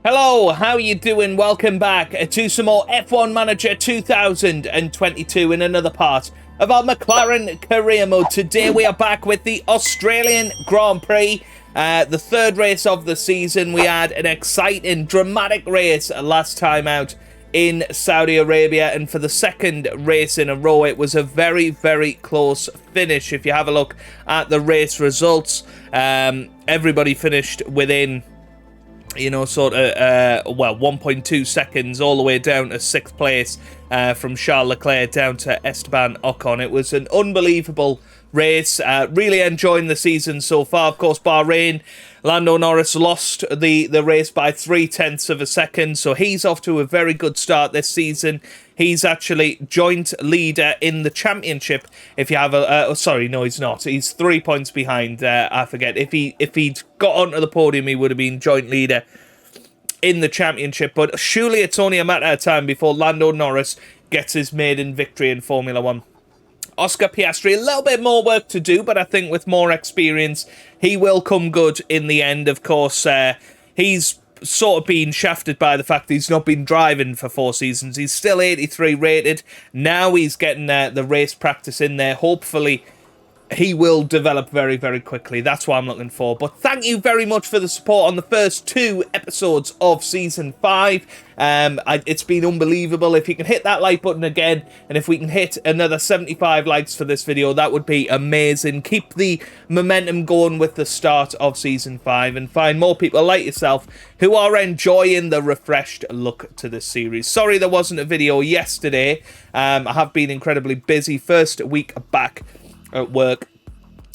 Hello, how you doing? Welcome back to some more F1 Manager 2022 in another part of our McLaren career mode. Today we are back with the Australian Grand Prix, the third race of the season. We had an exciting, dramatic race last time out in Saudi Arabia, and for the second race in a row it was a very, very close finish. If you have a look at the race results, everybody finished within 1.2 seconds all the way down to 6th place, from Charles Leclerc down to Esteban Ocon. It was an unbelievable race. Really enjoying the season so far. Of course, Bahrain, Lando Norris lost the race by 0.3 of a second, so he's off to a very good start this season. He's actually joint leader in the championship. If you have sorry, no, he's not. He's 3 points behind. I forget. If he'd got onto the podium, he would have been joint leader in the championship. But surely it's only a matter of time before Lando Norris gets his maiden victory in Formula One. Oscar Piastri, a little bit more work to do, but I think with more experience, he will come good in the end. Of course, he's sort of been shafted by the fact that he's not been driving for 4 seasons. He's still 83 rated. Now he's getting the race practice in there. Hopefully, he will develop very, very quickly. That's what I'm looking for. But thank you very much for the support on the first 2 episodes of Season 5. It's been unbelievable. If you can hit that like button again, and if we can hit another 75 likes for this video, that would be amazing. Keep the momentum going with the start of Season 5 and find more people like yourself who are enjoying the refreshed look to this series. Sorry there wasn't a video yesterday. I have been incredibly busy. First week back at work,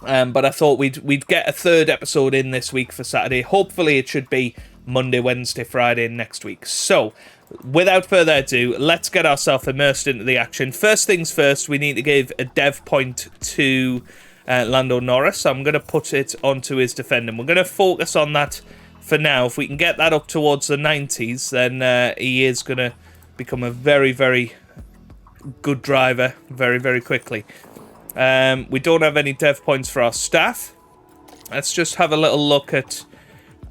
but I thought we'd get a 3rd episode in this week for Saturday. Hopefully it should be Monday, Wednesday, Friday next week. So without further ado, let's get ourselves immersed into the action. First things first, we need to give a dev point to Lando Norris. I'm going to put it onto his defending. We're going to focus on that for now. If we can get that up towards the 90s, then he is going to become a very, very good driver very, very quickly. We don't have any dev points for our staff. Let's just have a little look at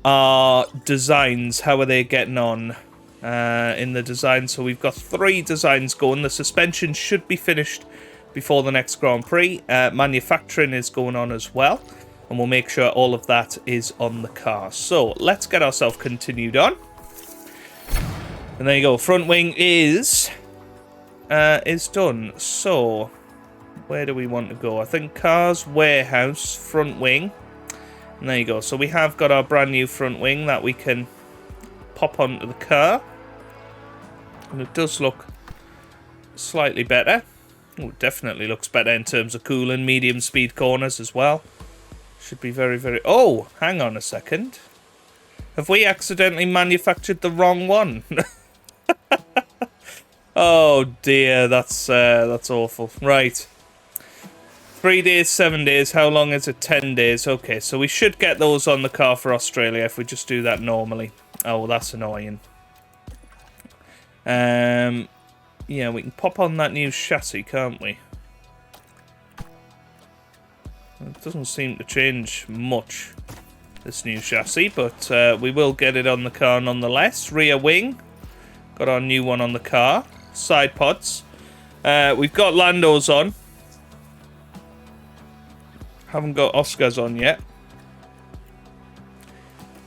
our designs. How are they getting on in the design? So we've got 3 designs going. The suspension should be finished before the next Grand Prix. Manufacturing is going on as well, and we'll make sure all of that is on the car. So let's get ourselves continued on. And there you go. Front wing is done. So where do we want to go? I think cars, warehouse, front wing. And there you go. So we have got our brand new front wing that we can pop onto the car. And it does look slightly better. Oh, it definitely looks better in terms of cooling, medium speed corners as well. Should be very, very... Oh, hang on a second. Have we accidentally manufactured the wrong one? Oh dear, that's awful. Right. 3 days, 7 days. How long is it? 10 days. Okay, so we should get those on the car for Australia if we just do that normally. Oh, that's annoying. Yeah, we can pop on that new chassis, can't we? It doesn't seem to change much, this new chassis, but we will get it on the car nonetheless. Rear wing. Got our new one on the car. Side pods. We've got Lando's on. Haven't got Oscar's on yet.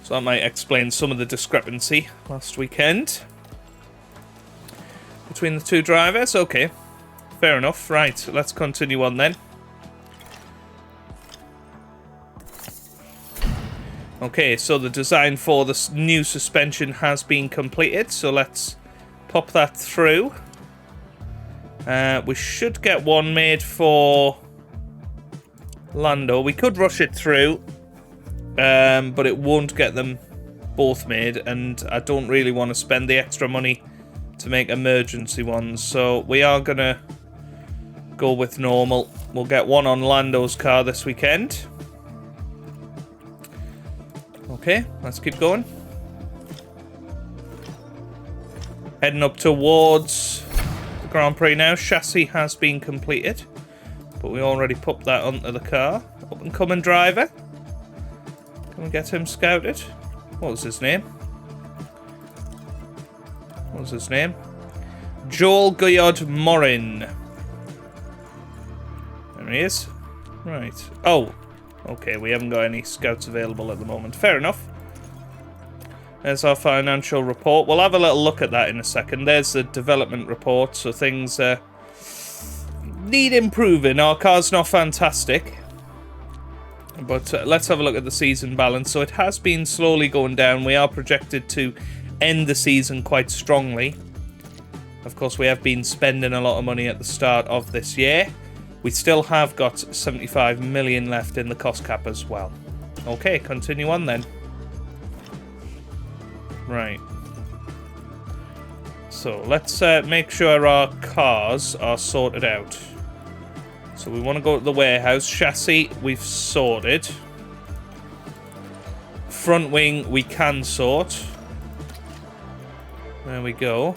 So that might explain some of the discrepancy last weekend between the 2 drivers. Okay, fair enough. Right, let's continue on then. Okay, so the design for the new suspension has been completed. So let's pop that through. We should get one made for Lando. We could rush it through, but it won't get them both made, and I don't really want to spend the extra money to make emergency ones, so we are going to go with normal. We'll get one on Lando's car this weekend. Okay, let's keep going. Heading up towards the Grand Prix now. Chassis has been completed, but we already put that onto the car. Up and coming driver. Can we get him scouted? What was his name? What was his name? Joel Guyod Morin. There he is. Right. Oh. Okay, we haven't got any scouts available at the moment. Fair enough. There's our financial report. We'll have a little look at that in a second. There's the development report. So things need improving. Our car's not fantastic. But let's have a look at the season balance. So it has been slowly going down. We are projected to end the season quite strongly. Of course, we have been spending a lot of money at the start of this year. We still have got 75 million left in the cost cap as well. Okay, continue on then. Right. So let's make sure our cars are sorted out. So we want to go to the warehouse. Chassis, we've sorted. Front wing, we can sort. There we go.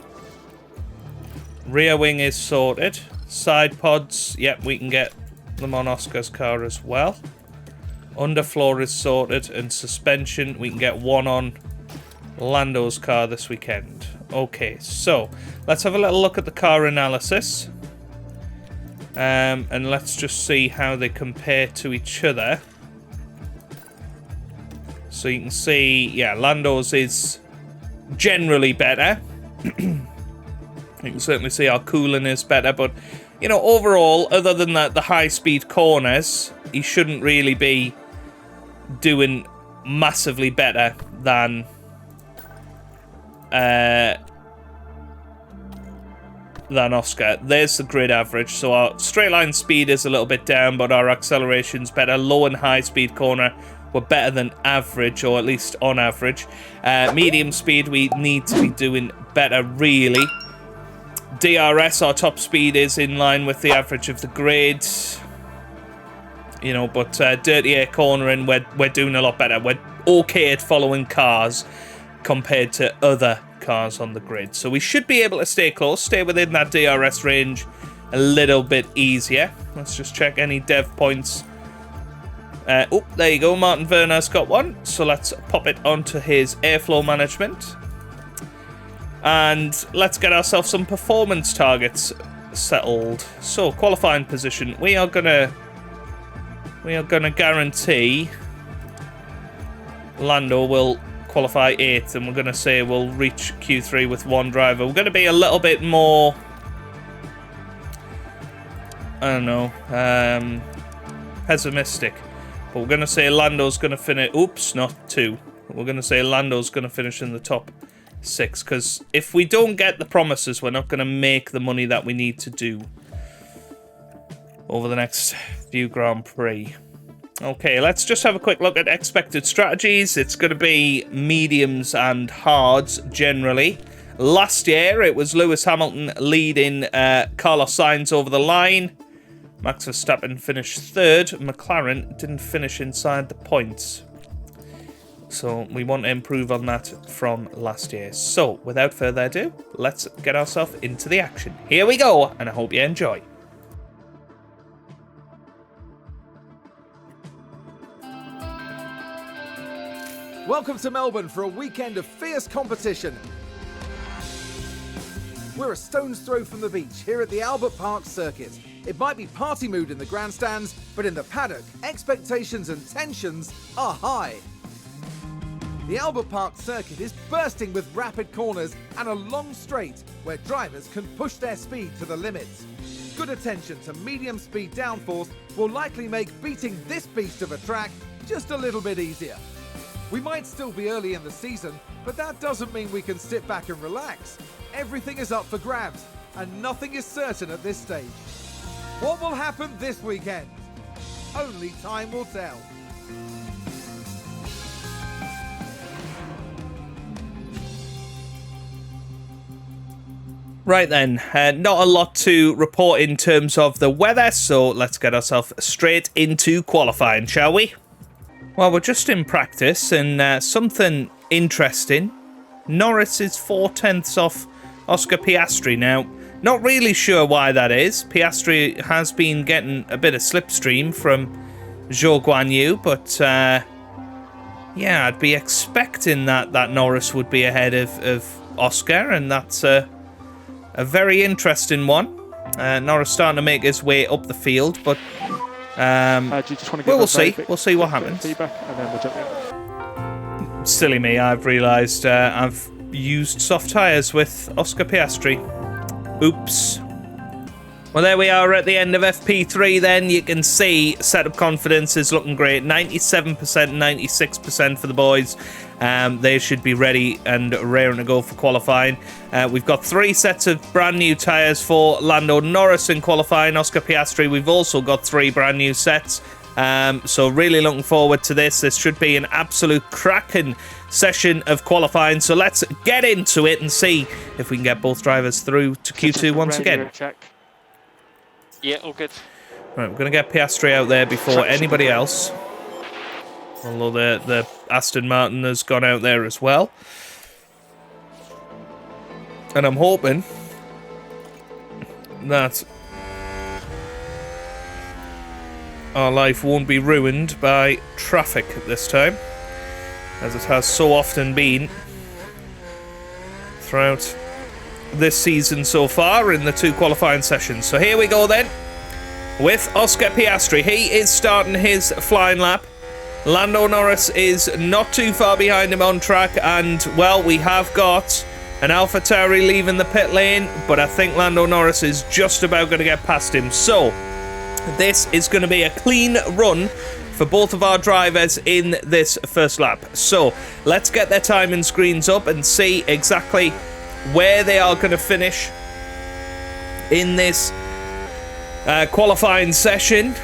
Rear wing is sorted. Side pods, yep, we can get them on Oscar's car as well. Underfloor is sorted. And suspension, we can get one on Lando's car this weekend. Okay, so let's have a little look at the car analysis. And let's just see how they compare to each other. So you can see, yeah, Lando's is generally better. You can certainly see our cooling is better, but, you know, overall, other than the high-speed corners, he shouldn't really be doing massively better than Oscar. There's the grid average. So our straight line speed is a little bit down, but our acceleration's better. Low and high speed corner were better than average, or at least on average. Medium speed, we need to be doing better, really. DRS, our top speed is in line with the average of the grid. You know, but dirty air cornering, we're doing a lot better. We're okay at following cars compared to other cars on the grid. So we should be able to stay close, stay within that DRS range a little bit easier. Let's just check any dev points. Oh, there you go. Martin Werner's got one. So let's pop it onto his airflow management. And let's get ourselves some performance targets settled. So qualifying position. We are gonna guarantee Lando will qualify 8th, and we're going to say we'll reach Q3 with one driver. We're going to be a little bit more, I don't know, pessimistic. But we're going to say Lando's going to finish, oops, not 2. We're going to say Lando's going to finish in the top 6, because if we don't get the promises, we're not going to make the money that we need to do over the next few Grand Prix. Okay, let's just have a quick look at expected strategies. It's going to be mediums and hards, generally. Last year, it was Lewis Hamilton leading Carlos Sainz over the line. Max Verstappen finished 3rd. McLaren didn't finish inside the points. So we want to improve on that from last year. So, without further ado, let's get ourselves into the action. Here we go, and I hope you enjoy. Welcome to Melbourne for a weekend of fierce competition. We're a stone's throw from the beach here at the Albert Park circuit. It might be party mood in the grandstands, but in the paddock, expectations and tensions are high. The Albert Park circuit is bursting with rapid corners and a long straight where drivers can push their speed to the limits. Good attention to medium speed downforce will likely make beating this beast of a track just a little bit easier. We might still be early in the season, but that doesn't mean we can sit back and relax. Everything is up for grabs, and nothing is certain at this stage. What will happen this weekend? Only time will tell. Right then, not a lot to report in terms of the weather, so let's get ourselves straight into qualifying, shall we? Well, we're just in practice, and something interesting. Norris is 4/10 off Oscar Piastri now. Not really sure why that is. Piastri has been getting a bit of slipstream from Zhou Guanyu, but yeah, I'd be expecting that Norris would be ahead of Oscar, and that's a very interesting one. Norris starting to make his way up the field, but do you just want to we'll see. We'll see what happens. Feedback, and then we'll jump in. Silly me, I've realised I've used soft tyres with Oscar Piastri. Oops. Well, there we are at the end of FP3 then. You can see setup confidence is looking great. 97%, 96% for the boys. They should be ready and raring to go for qualifying. We've got 3 sets of brand new tyres for Lando Norris in qualifying. Oscar Piastri, we've also got 3 brand new sets. So really looking forward to this. This should be an absolute cracking session of qualifying. So let's get into it and see if we can get both drivers through to Q2 once again. Check. Yeah, all good. Right, we're going to get Piastri out there before anybody else. Although the Aston Martin has gone out there as well. And I'm hoping that our life won't be ruined by traffic this time, as it has so often been throughout this season so far in the 2 qualifying sessions. So here we go then with Oscar Piastri. He is starting his flying lap. Lando Norris is not too far behind him on track, and well, we have got an AlphaTauri leaving the pit lane, but I think Lando Norris is just about going to get past him. So this is going to be a clean run for both of our drivers in this first lap. So let's get their timing screens up and see exactly where they are going to finish in this qualifying session.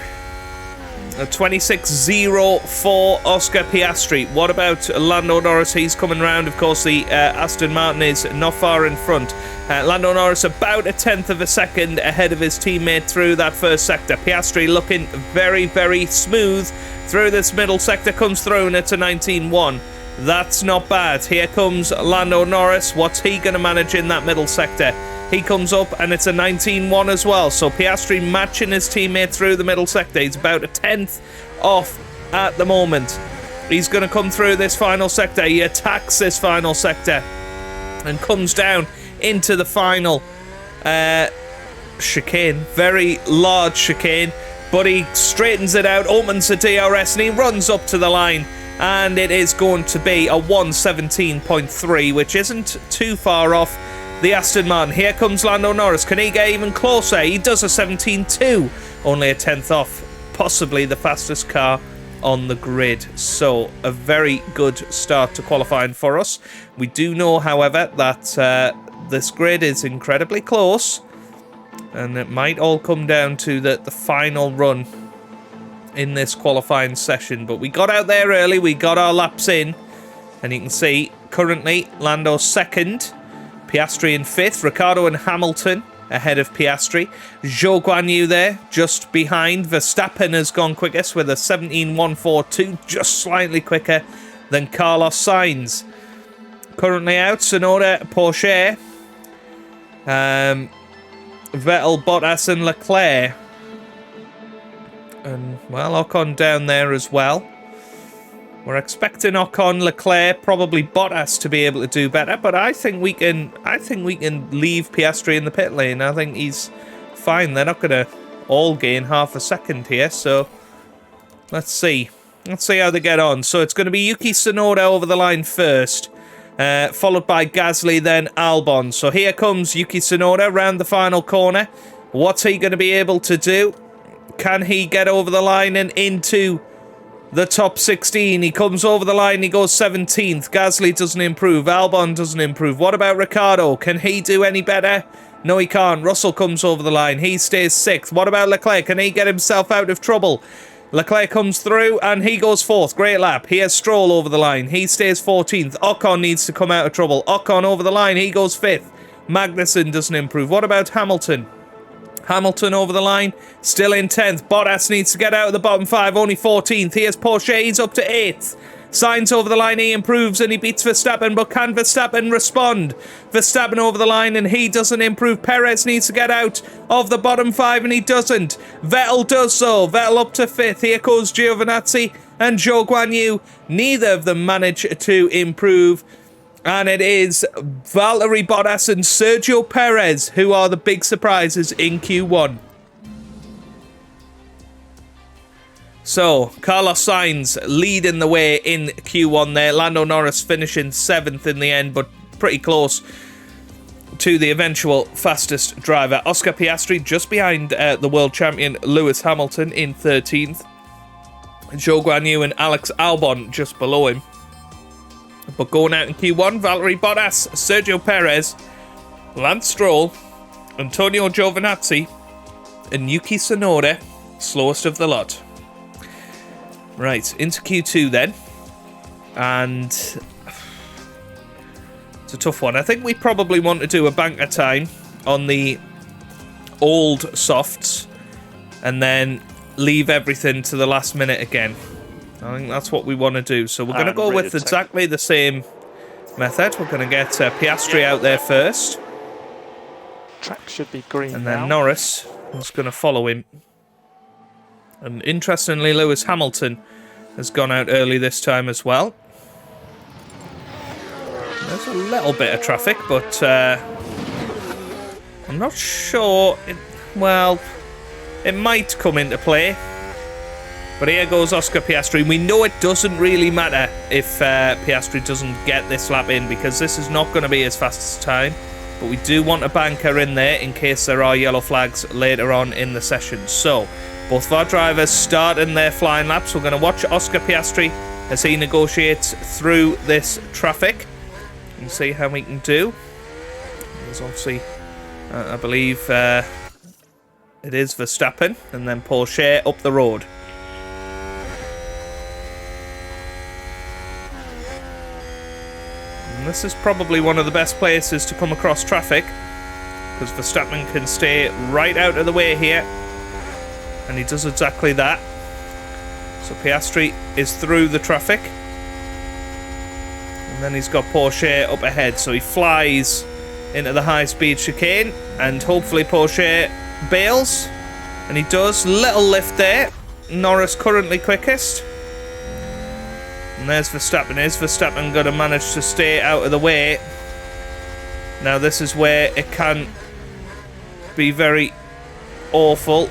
26.04 for Oscar Piastri. What about Lando Norris? He's coming round. Of course, the Aston Martin is not far in front. Lando Norris about a tenth of a second ahead of his teammate through that first sector. Piastri looking very, very smooth through this middle sector. Comes through and it's a 19.1. That's not bad. Here comes Lando Norris. What's he going to manage in that middle sector? He comes up and it's a 19.1 as well. So Piastri matching his teammate through the middle sector. He's about a tenth off at the moment. He's going to come through this final sector. He attacks this final sector and comes down into the final chicane. Very large chicane. But he straightens it out, opens the DRS, and he runs up to the line. And it is going to be a 1:17.3, which isn't too far off the Aston Martin. Here comes Lando Norris. Can he get even closer? He does a 17.2, only a tenth off, possibly the fastest car on the grid. So a very good start to qualifying for us. We do know, however, that this grid is incredibly close, and it might all come down to the final run in this qualifying session. But we got out there early, we got our laps in, and you can see currently Lando's second, Piastri in fifth, Ricciardo and Hamilton ahead of Piastri, Zhou Guanyu there just behind. Verstappen has gone quickest with a 17.142, just slightly quicker than Carlos Sainz. Currently out, Tsunoda, Porsche, Vettel, Bottas and Leclerc. And, well, Ocon down there as well. We're expecting Ocon, Leclerc, probably Bottas to be able to do better, but I think we can leave Piastri in the pit lane. I think he's fine. They're not going to all gain half a second here, so let's see. Let's see how they get on. So it's going to be Yuki Tsunoda over the line first, followed by Gasly, then Albon. So here comes Yuki Tsunoda round the final corner. What's he going to be able to do? Can he get over the line and into the top 16? He comes over the line, he goes 17th. Gasly doesn't improve. Albon doesn't improve. What about Ricciardo? Can he do any better? No, he can't. Russell comes over the line. He stays 6th. What about Leclerc? Can he get himself out of trouble? Leclerc comes through and he goes 4th. Great lap. He has Stroll over the line. He stays 14th. Ocon needs to come out of trouble. Ocon over the line. He goes 5th. Magnussen doesn't improve. What about Hamilton? Hamilton over the line, still in 10th. Bottas needs to get out of the bottom 5, only 14th. Here's Porsche, he's up to 8th. Sainz over the line, he improves and he beats Verstappen, but can Verstappen respond? Verstappen over the line and he doesn't improve. Perez needs to get out of the bottom 5 and he doesn't. Vettel does so. Vettel up to 5th. Here goes Giovinazzi. and Zhou Guanyu. Neither of them managed to improve. And it is Valtteri Bottas and Sergio Perez who are the big surprises in Q1. So, Carlos Sainz leading the way in Q1 there. Lando Norris finishing 7th in the end, but pretty close to the eventual fastest driver. Oscar Piastri just behind the world champion Lewis Hamilton in 13th. Zhou Guanyu and Alex Albon just below him. But going out in Q1, Valtteri Bottas, Sergio Perez, Lance Stroll, Antonio Giovinazzi, and Yuki Tsunoda, slowest of the lot. Right, into Q2 then. And it's a tough one. I think we probably want to do a banker time on the old softs and then leave everything to the last minute again. I think that's what we want to do. So we're going to go with exactly the same method. We're going to get Piastri out there first. Track should be green and then now. Norris is going to follow him. And interestingly, Lewis Hamilton has gone out early this time as well. There's a little bit of traffic, but I'm not sure. Well, it might come into play. But here goes Oscar Piastri. We know it doesn't really matter if Piastri doesn't get this lap in, because this is not going to be his fastest time. But we do want a banker in there in case there are yellow flags later on in the session. So, both of our drivers starting their flying laps. We're going to watch Oscar Piastri as he negotiates through this traffic and see how we can do. There's obviously, I believe, it is Verstappen and then Porsche up the road. And this is probably one of the best places to come across traffic, because Verstappen can stay right out of the way here. And he does exactly that. So Piastri is through the traffic. And then he's got Porsche up ahead. So he flies into the high-speed chicane. And hopefully Porsche bails. And he does. Little lift there. Norris currently quickest. And there's Verstappen. Is Verstappen going to manage to stay out of the way? Now this is where it can be very awful.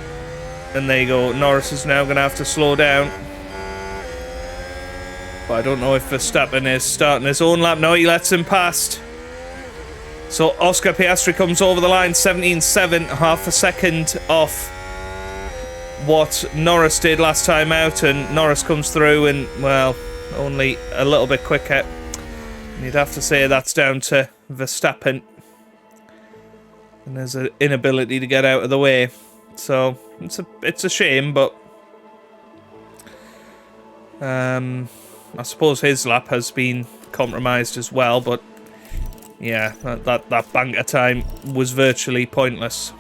And there you go. Norris is now going to have to slow down. But I don't know if Verstappen is starting his own lap. No, he lets him past. So Oscar Piastri comes over the line, 17.7, half a second off what Norris did last time out. And Norris comes through and, well, only a little bit quicker. And you'd have to say that's down to Verstappen. And there's an inability to get out of the way. So it's a shame, but I suppose his lap has been compromised as well. But yeah, that banker time was virtually pointless.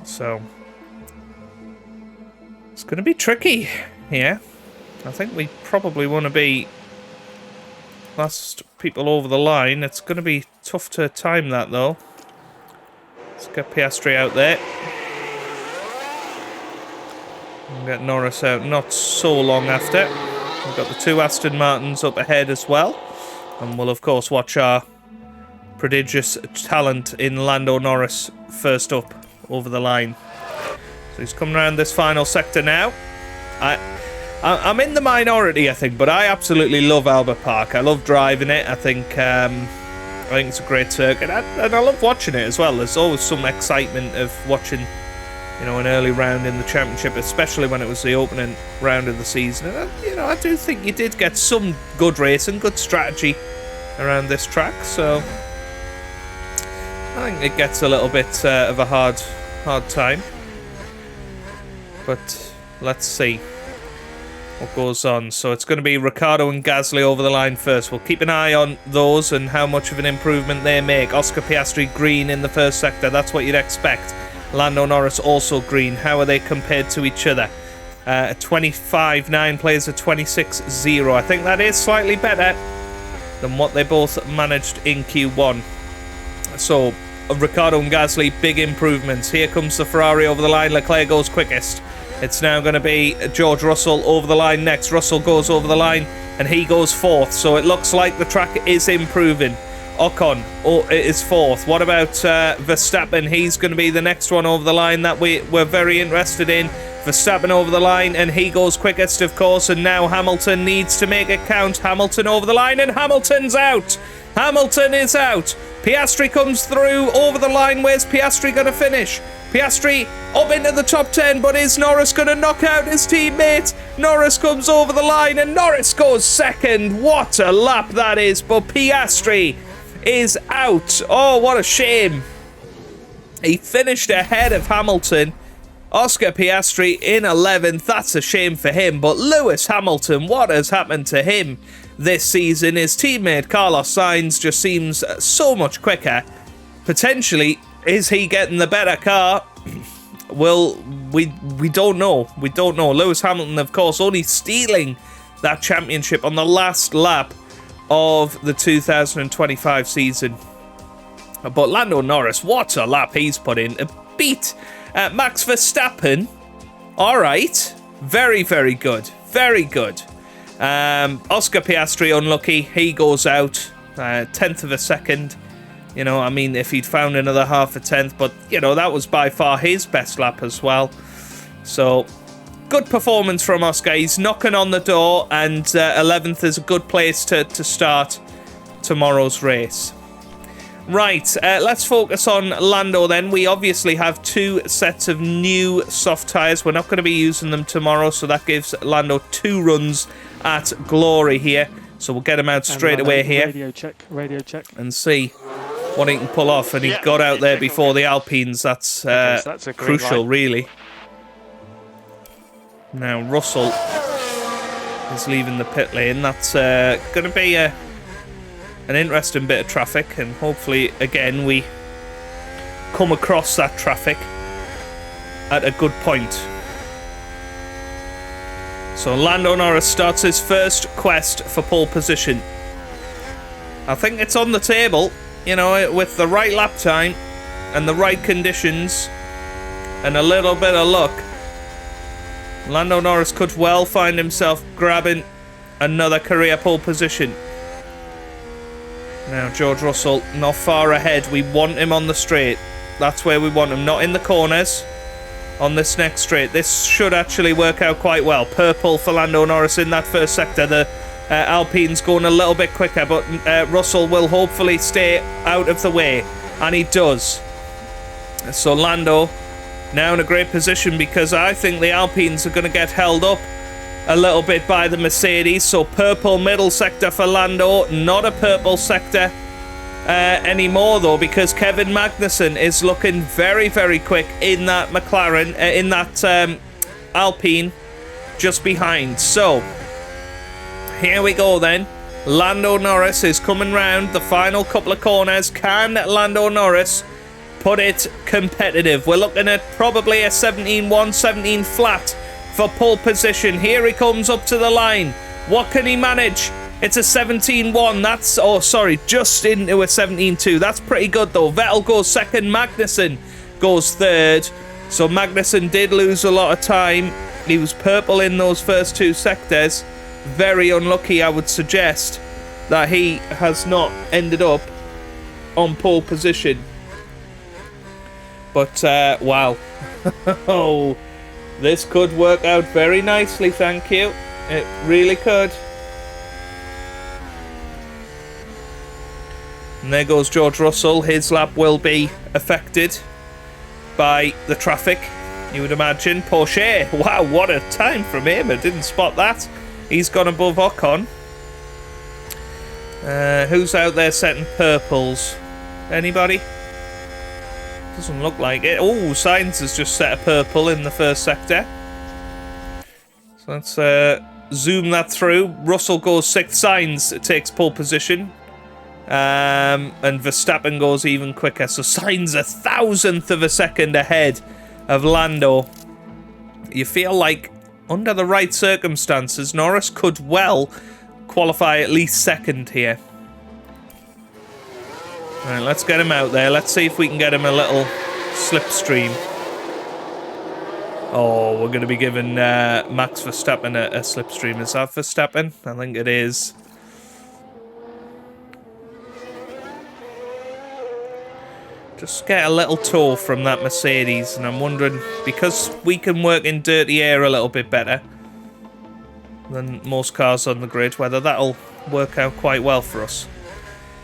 So it's going to be tricky here. I think we probably want to be last people over the line. It's going to be tough to time that, though. Let's get Piastri out there. And get Norris out not so long after. We've got the two Aston Martins up ahead as well. And we'll, of course, watch our prodigious talent in Lando Norris first up over the line. So he's coming around this final sector now. I'm in the minority, I think, but I absolutely love Albert Park. I love driving it. I think it's a great circuit, and I love watching it as well. There's always some excitement of watching, you know, an early round in the championship, especially when it was the opening round of the season. And I do think you did get some good racing, good strategy around this track. So I think it gets a little bit of a hard time, but let's see what goes on. So it's going to be Ricciardo and Gasly over the line first. We'll keep an eye on those and how much of an improvement they make. Oscar Piastri green in the first sector. That's what you'd expect. Lando Norris also green. How are they compared to each other? 25.9 plays a 26.0. I think that is slightly better. than what they both managed in Q1. So, Ricciardo and Gasly, big improvements. Here comes the Ferrari over the line. Leclerc goes quickest. It's now going to be George Russell over the line next. Russell goes over the line and he goes fourth. So it looks like the track is improving. Ocon is fourth. What about Verstappen? He's going to be the next one over the line that we're very interested in. Verstappen over the line and he goes quickest, of course. And now Hamilton needs to make it count. Hamilton over the line and Hamilton's out. Hamilton is out. Piastri comes through over the line. Where's Piastri going to finish? Piastri up into the top 10, but is Norris going to knock out his teammate? Norris comes over the line and Norris goes second. What a lap that is, but Piastri is out. Oh, what a shame. He finished ahead of Hamilton. Oscar Piastri in 11th. That's a shame for him, but Lewis Hamilton, what has happened to him this season? His teammate Carlos Sainz just seems so much quicker. Potentially, is he getting the better car? Well, we don't know. We don't know. Lewis Hamilton, of course, only stealing that championship on the last lap of the 2025 season. But Lando Norris, what a lap he's put in. A beat Max Verstappen. All right. Very, very good. Very good. Oscar Piastri, unlucky. He goes out. 10th of a second. You know, I mean, if he'd found another half a tenth. But, you know, that was by far his best lap as well. So, good performance from Oscar. He's knocking on the door. And 11th is a good place to start tomorrow's race. Right, let's focus on Lando then. We obviously have 2 sets of new soft tyres. We're not going to be using them tomorrow. So that gives Lando 2 runs at glory here. So we'll get him out straight away here. Radio check. And see what he can pull off. And he got out there before the Alpines. That's crucial, really. Now Russell is leaving the pit lane. That's going to be an interesting bit of traffic. And hopefully, again, we come across that traffic at a good point. So Lando Norris starts his first quest for pole position. I think it's on the table. You know, with the right lap time and the right conditions and a little bit of luck, Lando Norris could well find himself grabbing another career pole position. Now, George Russell not far ahead. We want him on the straight. That's where we want him, not in the corners. On this next straight. This should actually work out quite well. Purple for Lando Norris in that first sector. The Alpine's going a little bit quicker, but Russell will hopefully stay out of the way. And he does. So Lando now in a great position, because I think the Alpines are going to get held up a little bit by the Mercedes. So purple middle sector for Lando. Not a purple sector anymore, though, because Kevin Magnussen is looking very, very quick in that McLaren, in that Alpine just behind. So here we go then. Lando Norris is coming round the final couple of corners. Can Lando Norris put it competitive? We're looking at probably a 17-1, 17 flat for pole position. Here he comes up to the line. What can he manage? It's a 17-1. That's, oh, sorry, just into a 17-2. That's pretty good, though. Vettel goes second. Magnussen goes third. So Magnussen did lose a lot of time. He was purple in those first 2 sectors. Very unlucky, I would suggest, that he has not ended up on pole position. But, wow. Oh, this could work out very nicely, thank you. It really could. And there goes George Russell. His lap will be affected by the traffic, you would imagine. Porsche, wow, what a time from him. I didn't spot that. He's gone above Ocon. Who's out there setting purples? Anybody? Doesn't look like it. Oh, Sainz has just set a purple in the first sector. So let's zoom that through. Russell goes 6th. Sainz takes pole position. And Verstappen goes even quicker. So Sainz 1,000th of a second ahead of Lando. You feel like, under the right circumstances, Norris could well qualify at least second here. Right, let's get him out there. Let's see if we can get him a little slipstream. Oh, we're going to be giving Max Verstappen a slipstream. Is that Verstappen? I think it is. Just get a little tow from that Mercedes, and I'm wondering, because we can work in dirty air a little bit better than most cars on the grid, whether that'll work out quite well for us.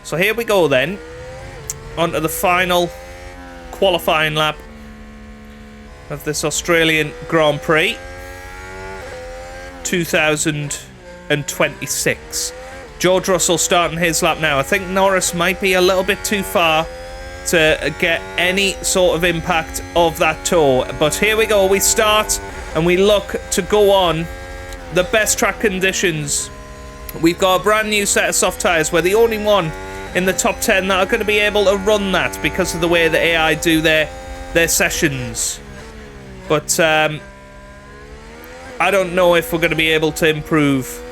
So here we go then, onto the final qualifying lap of this Australian Grand Prix 2026. George Russell starting his lap now. I think Norris might be a little bit too far to get any sort of impact of that tow. But here we go. We start and we look to go on the best track conditions. We've got a brand new set of soft tyres. We're the only one in the top 10 that are going to be able to run that because of the way the AI do their sessions. But I don't know if we're going to be able to improve.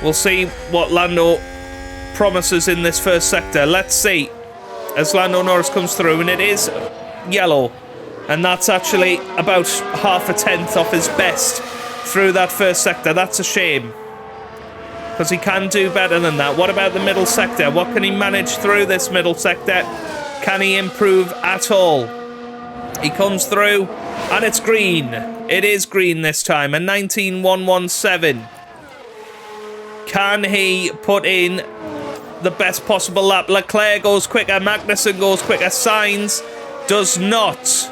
We'll see what Lando promises in this first sector. Let's see. As Lando Norris comes through, and it is yellow. And that's actually about half a tenth off his best through that first sector. That's a shame, because he can do better than that. What about the middle sector? What can he manage through this middle sector? Can he improve at all? He comes through, and it's green. It is green this time, a 19.117. Can he put in the best possible lap? Leclerc goes quicker, Magnussen goes quicker, Sainz does not.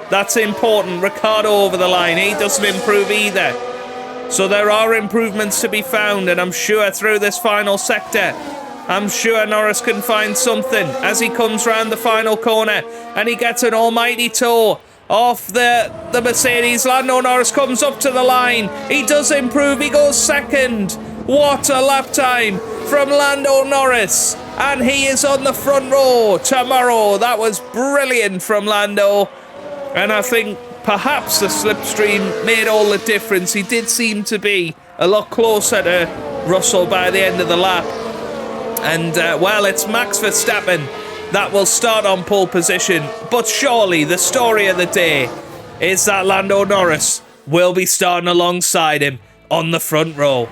That's important. Ricciardo over the line, he doesn't improve either. So there are improvements to be found, and I'm sure through this final sector, I'm sure Norris can find something as he comes round the final corner, and he gets an almighty tow off the Mercedes. Lando Norris comes up to the line. He does improve. He goes second. What a lap time from Lando Norris. And he is on the front row tomorrow. That was brilliant from Lando. And I think perhaps the slipstream made all the difference. He did seem to be a lot closer to Russell by the end of the lap. And, well, it's Max Verstappen that will start on pole position. But surely the story of the day is that Lando Norris will be starting alongside him on the front row.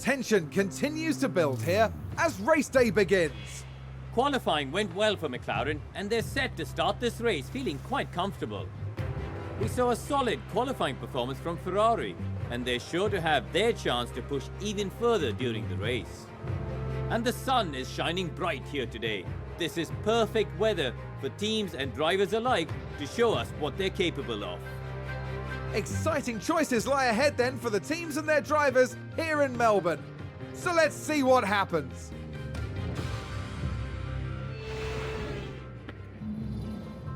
Tension continues to build here as race day begins. Qualifying went well for McLaren, and they're set to start this race feeling quite comfortable. We saw a solid qualifying performance from Ferrari, and they're sure to have their chance to push even further during the race. And the sun is shining bright here today. This is perfect weather for teams and drivers alike to show us what they're capable of. Exciting choices lie ahead then for the teams and their drivers here in Melbourne. So let's see what happens.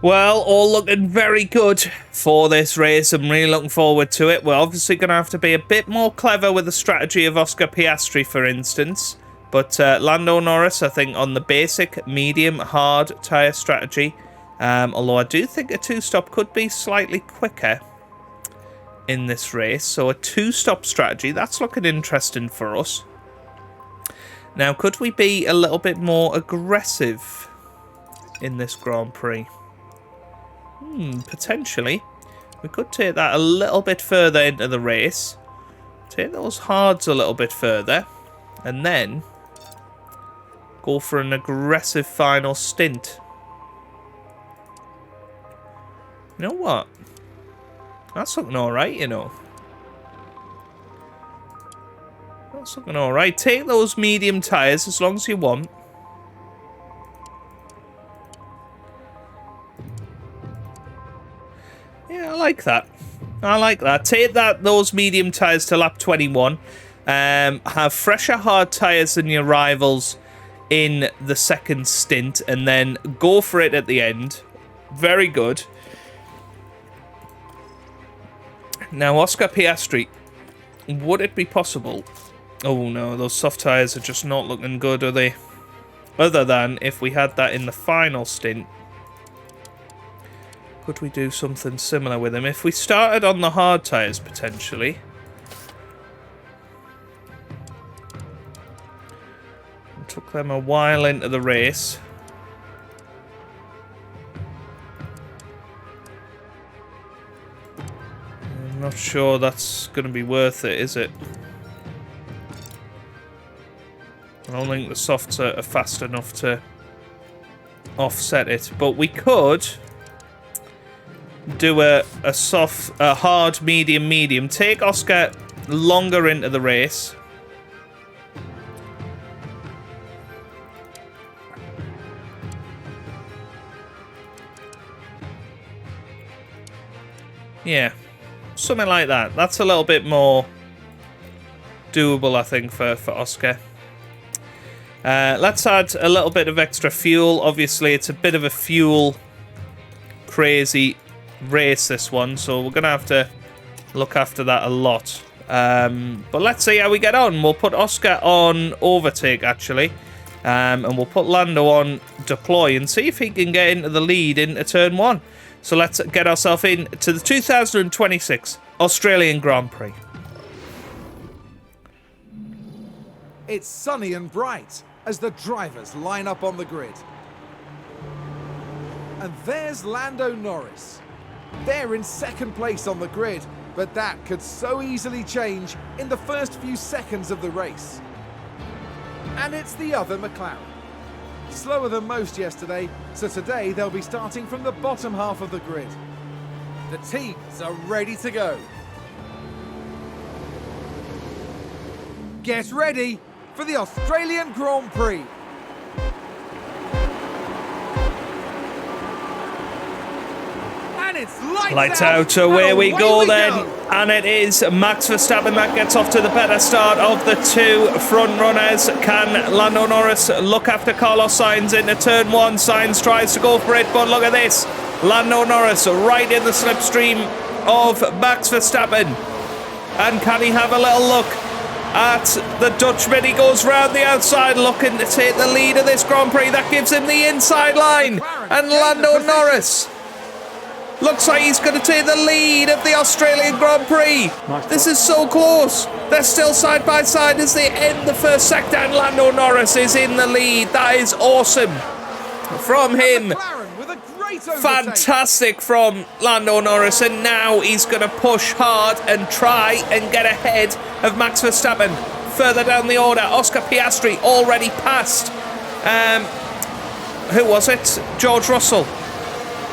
Well, all looking very good for this race. I'm really looking forward to it. We're obviously going to have to be a bit more clever with the strategy of Oscar Piastri, for instance. But Lando Norris, I think, on the basic, medium, hard tyre strategy. Although I do think a two-stop could be slightly quicker in this race. So a two-stop strategy, that's looking interesting for us. Now, could we be a little bit more aggressive in this Grand Prix? Potentially. We could take that a little bit further into the race. Take those hards a little bit further. And then go for an aggressive final stint. You know what? That's looking alright, you know. That's looking alright. Take those medium tyres as long as you want. Yeah, I like that. I like that. Take those medium tyres to lap 21. Have fresher hard tyres than your rivals in the second stint, and then go for it at the end. Very good. Now, Oscar Piastri, would it be possible? Oh no, those soft tyres are just not looking good, are they? Other than if we had that in the final stint. Could we do something similar with him? If we started on the hard tyres, potentially. Took them a while into the race. I'm not sure that's going to be worth it, is it? I don't think the softs are fast enough to offset it. But we could do a hard, medium, medium. Take Oscar longer into the race. Yeah, something like that. That's a little bit more doable, I think, for Oscar. Let's add a little bit of extra fuel. Obviously, it's a bit of a fuel crazy race, this one, so we're going to have to look after that a lot. But let's see how we get on. We'll put Oscar on overtake, actually, and we'll put Lando on deploy and see if he can get into the lead into turn 1. So let's get ourselves into the 2026 Australian Grand Prix. It's sunny and bright as the drivers line up on the grid. And there's Lando Norris. They're in second place on the grid, but that could so easily change in the first few seconds of the race. And it's the other McLaren. Slower than most yesterday, so today they'll be starting from the bottom half of the grid. The teams are ready to go. Get ready for the Australian Grand Prix. And it's lights out. Away we go then. Go. And it is Max Verstappen that gets off to the better start of the two front runners. Can Lando Norris look after Carlos Sainz into turn 1? Sainz tries to go for it, but look at this. Lando Norris right in the slipstream of Max Verstappen. And can he have a little look at the Dutchman? He goes round the outside looking to take the lead of this Grand Prix. That gives him the inside line. And Lando Norris looks like he's going to take the lead of the Australian Grand Prix. This is so close. They're still side by side as they end the first sector, and Lando Norris is in the lead. That is awesome from him. Fantastic from Lando Norris, and now he's going to push hard and try and get ahead of Max Verstappen. Further down the order, Oscar Piastri already passed. Who was it? George Russell.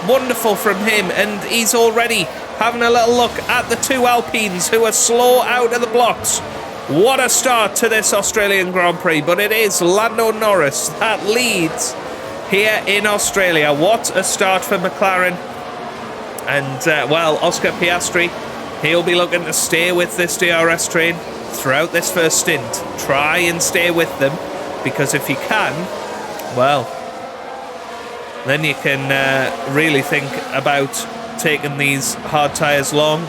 Wonderful from him, and he's already having a little look at the two Alpines who are slow out of the blocks. What a start to this Australian Grand Prix, but it is Lando Norris that leads here in Australia. What a start for McLaren. And, well, Oscar Piastri, he'll be looking to stay with this DRS train throughout this first stint. Try and stay with them, because if you can, well, then you can really think about taking these hard tyres long,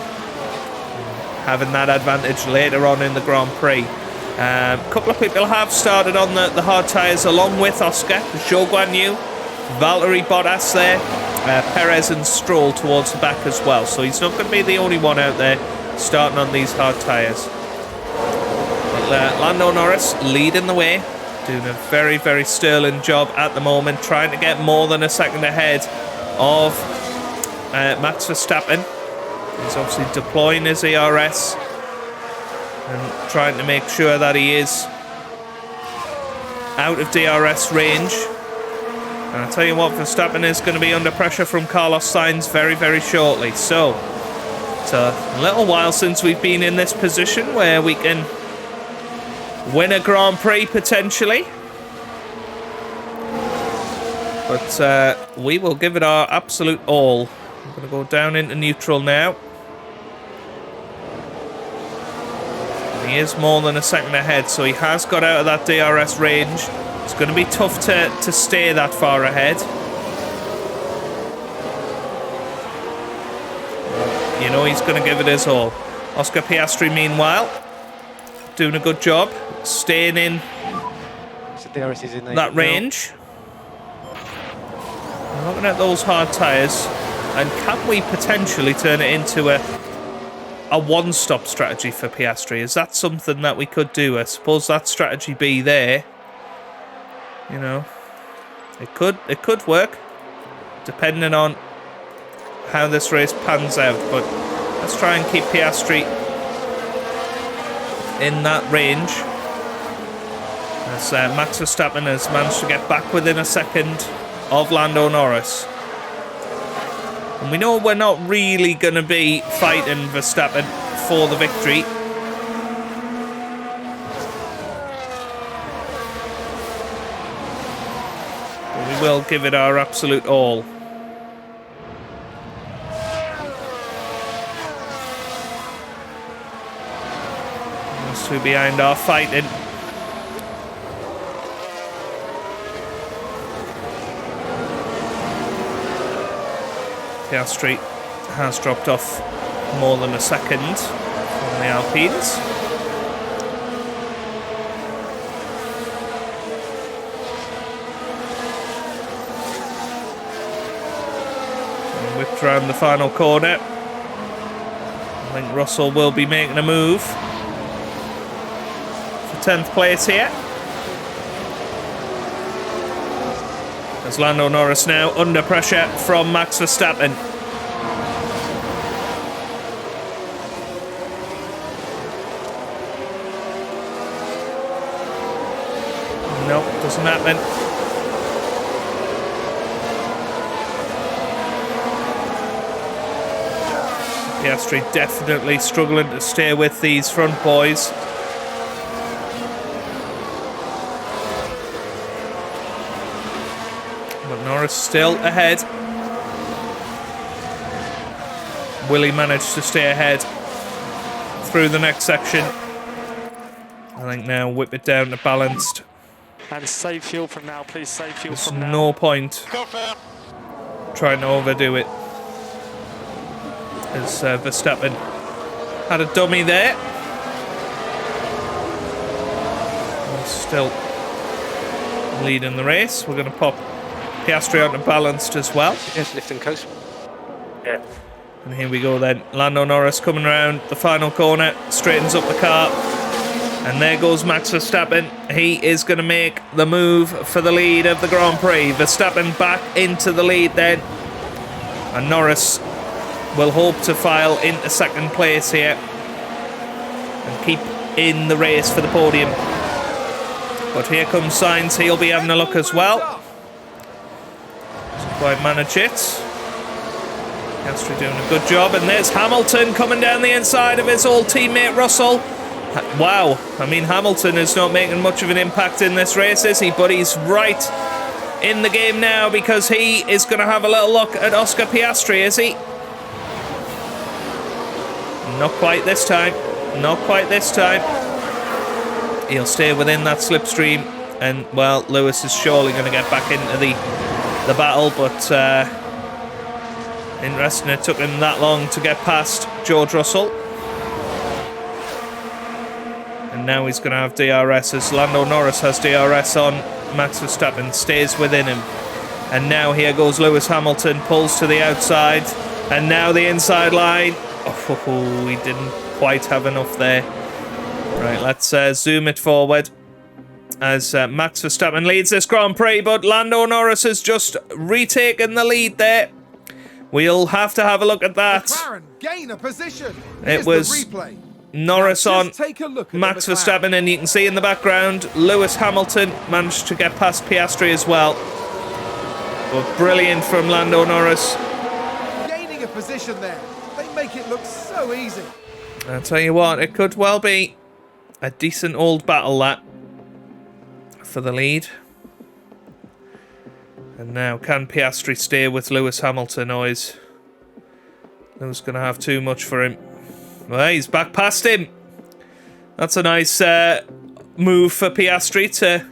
having that advantage later on in the Grand Prix. A couple of people have started on the hard tyres along with Oscar. Zhou Guan Yu, Valtteri Bottas there, Perez and Stroll towards the back as well. So he's not going to be the only one out there starting on these hard tyres. But Lando Norris leading the way, doing a very, very sterling job at the moment, trying to get more than a second ahead of Max Verstappen. He's obviously deploying his ERS and trying to make sure that he is out of DRS range. And I'll tell you what, Verstappen is going to be under pressure from Carlos Sainz very, very shortly. So, it's a little while since we've been in this position where we can win a Grand Prix potentially. But we will give it our absolute all. I'm going to go down into neutral now. And he is more than a second ahead, so he has got out of that DRS range. It's going to be tough to stay that far ahead. You know he's going to give it his all. Oscar Piastri, meanwhile, doing a good job, staying in that range. I'm looking at those hard tyres, and can we potentially turn it into a one-stop strategy for Piastri? Is that something that we could do? I suppose that strategy B there You know, it could work, depending on how this race pans out. But let's try and keep Piastri in that range. As Max Verstappen has managed to get back within a second of Lando Norris. And we know we're not really going to be fighting Verstappen for the victory. But we will give it our absolute all. Those two behind are fighting. Piastri has dropped off more than a second from the Alpines. And whipped around the final corner. I think Russell will be making a move for 10th place here. As Lando Norris now under pressure from Max Verstappen. Nope, doesn't happen. Piastri definitely struggling to stay with these front boys. Norris still ahead. Will he manage to stay ahead through the next section? I think now whip it down to balanced. And save fuel from now, please. Save fuel There's from now. no point trying to overdo it. As Verstappen had a dummy there. And still leading the race. We're going to pop Piastri onto balanced as well. Yes, lift and coast. Yeah. And here we go then. Lando Norris coming around the final corner, straightens up the car. And there goes Max Verstappen. He is going to make the move for the lead of the Grand Prix. Verstappen back into the lead then. And Norris will hope to file into second place here and keep in the race for the podium. But here comes Sainz. He'll be having a look as well. Quite manage it. Piastri doing a good job, and there's Hamilton coming down the inside of his old teammate Russell. Wow, I mean Hamilton is not making much of an impact in this race, is he? But he's right in the game now because he is going to have a little look at Oscar Piastri, is he? Not quite this time. Not quite this time. He'll stay within that slipstream, and well, Lewis is surely going to get back into the battle, but interesting it took him that long to get past George Russell. And now he's going to have DRS as Lando Norris has DRS on. Max Verstappen stays within him. And now here goes Lewis Hamilton, pulls to the outside, and now the inside line. Oh, he didn't quite have enough there. Right, let's zoom it forward. As Max Verstappen leads this Grand Prix, but Lando Norris has just retaken the lead there. We'll have to have a look at that. McLaren gain a position. It was the replay. Norris Now on just take a look at Max the McLaren. Verstappen, and you can see in the background Lewis Hamilton managed to get past Piastri as well. But brilliant from Lando Norris. Gaining a position there. They make it look so easy. I'll tell you what, it could well be a decent old battle, that, for the lead. And now, can Piastri stay with Lewis Hamilton, or is Lewis going to have too much for him? Well, he's back past him. That's a nice move for Piastri to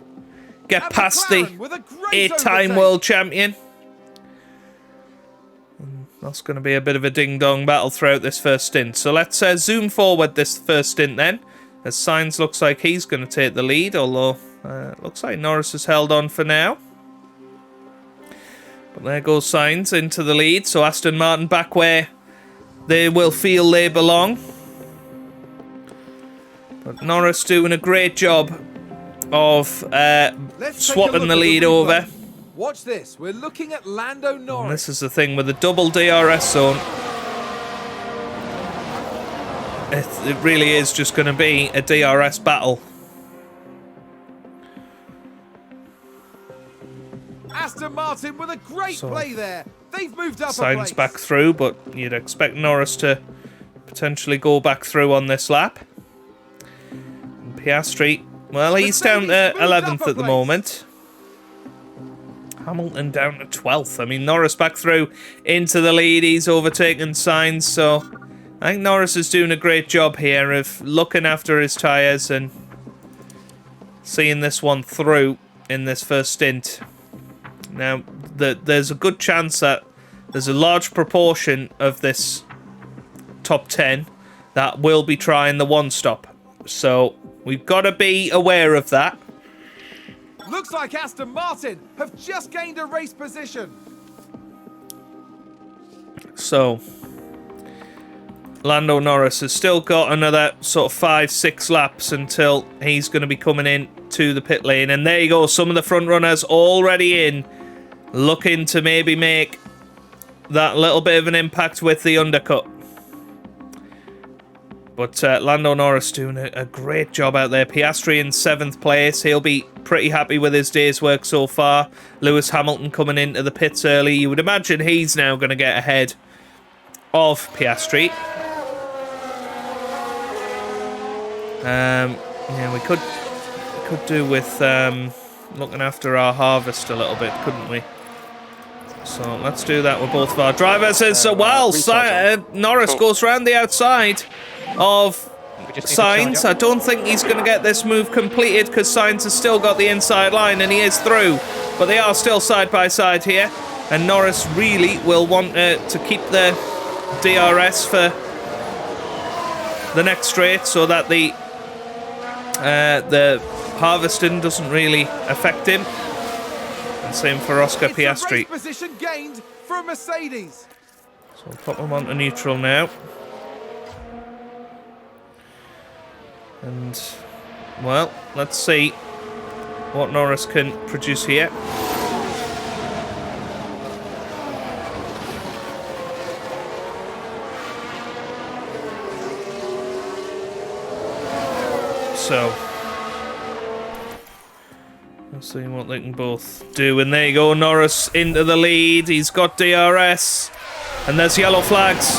get And past McLaren with a great 8-time overtake. world champion. That's going to be a bit of a ding-dong battle throughout this first stint. So let's zoom forward this first stint then. As Sainz looks like he's going to take the lead, although looks like Norris has held on for now. But there goes Sainz into the lead. So Aston Martin back where they will feel they belong. But Norris doing a great job of Let's take a swapping look the at lead replay. over. Watch this. We're looking at Lando And Norris. this is the thing with the double DRS zone. It really is just going to be a DRS battle. Aston Martin with a great play there. They've moved up a Sainz place. back through, but you'd expect Norris to potentially go back through on this lap. And Piastri, well, he's down to Mercedes moved 11th up a at the place. moment. Hamilton down to 12th. I mean, Norris back through into the lead. He's overtaken Sainz, so I think Norris is doing a great job here of looking after his tyres and seeing this one through in this first stint. Now, there's a good chance that there's a large proportion of this top 10 that will be trying the one-stop. So we've got to be aware of that. Looks like Aston Martin have just gained a race position. So Lando Norris has still got another sort of 5-6 laps until he's going to be coming in to the pit lane. And there you go, some of the front runners already in, looking to maybe make that little bit of an impact with the undercut. But Lando Norris doing a great job out there. Piastri in 7th place. He'll be pretty happy with his day's work so far. Lewis Hamilton coming into the pits early. You would imagine he's now going to get ahead of Piastri. Yeah, we could do with looking after our harvest a little bit, couldn't we? So let's do that with both of our drivers. As well, Norris goes round the outside of Sainz. I don't think he's going to get this move completed because Sainz has still got the inside line and he is through. But they are still side by side here. And Norris really will want to keep the DRS for the next straight so that the harvesting doesn't really affect him. And same for Oscar Piastri. It's a race position gained for Mercedes. So we'll put him onto neutral now. And, well, let's see what Norris can produce here. So, let's see what they can both do. And there you go, Norris into the lead. He's got DRS. And there's yellow flags.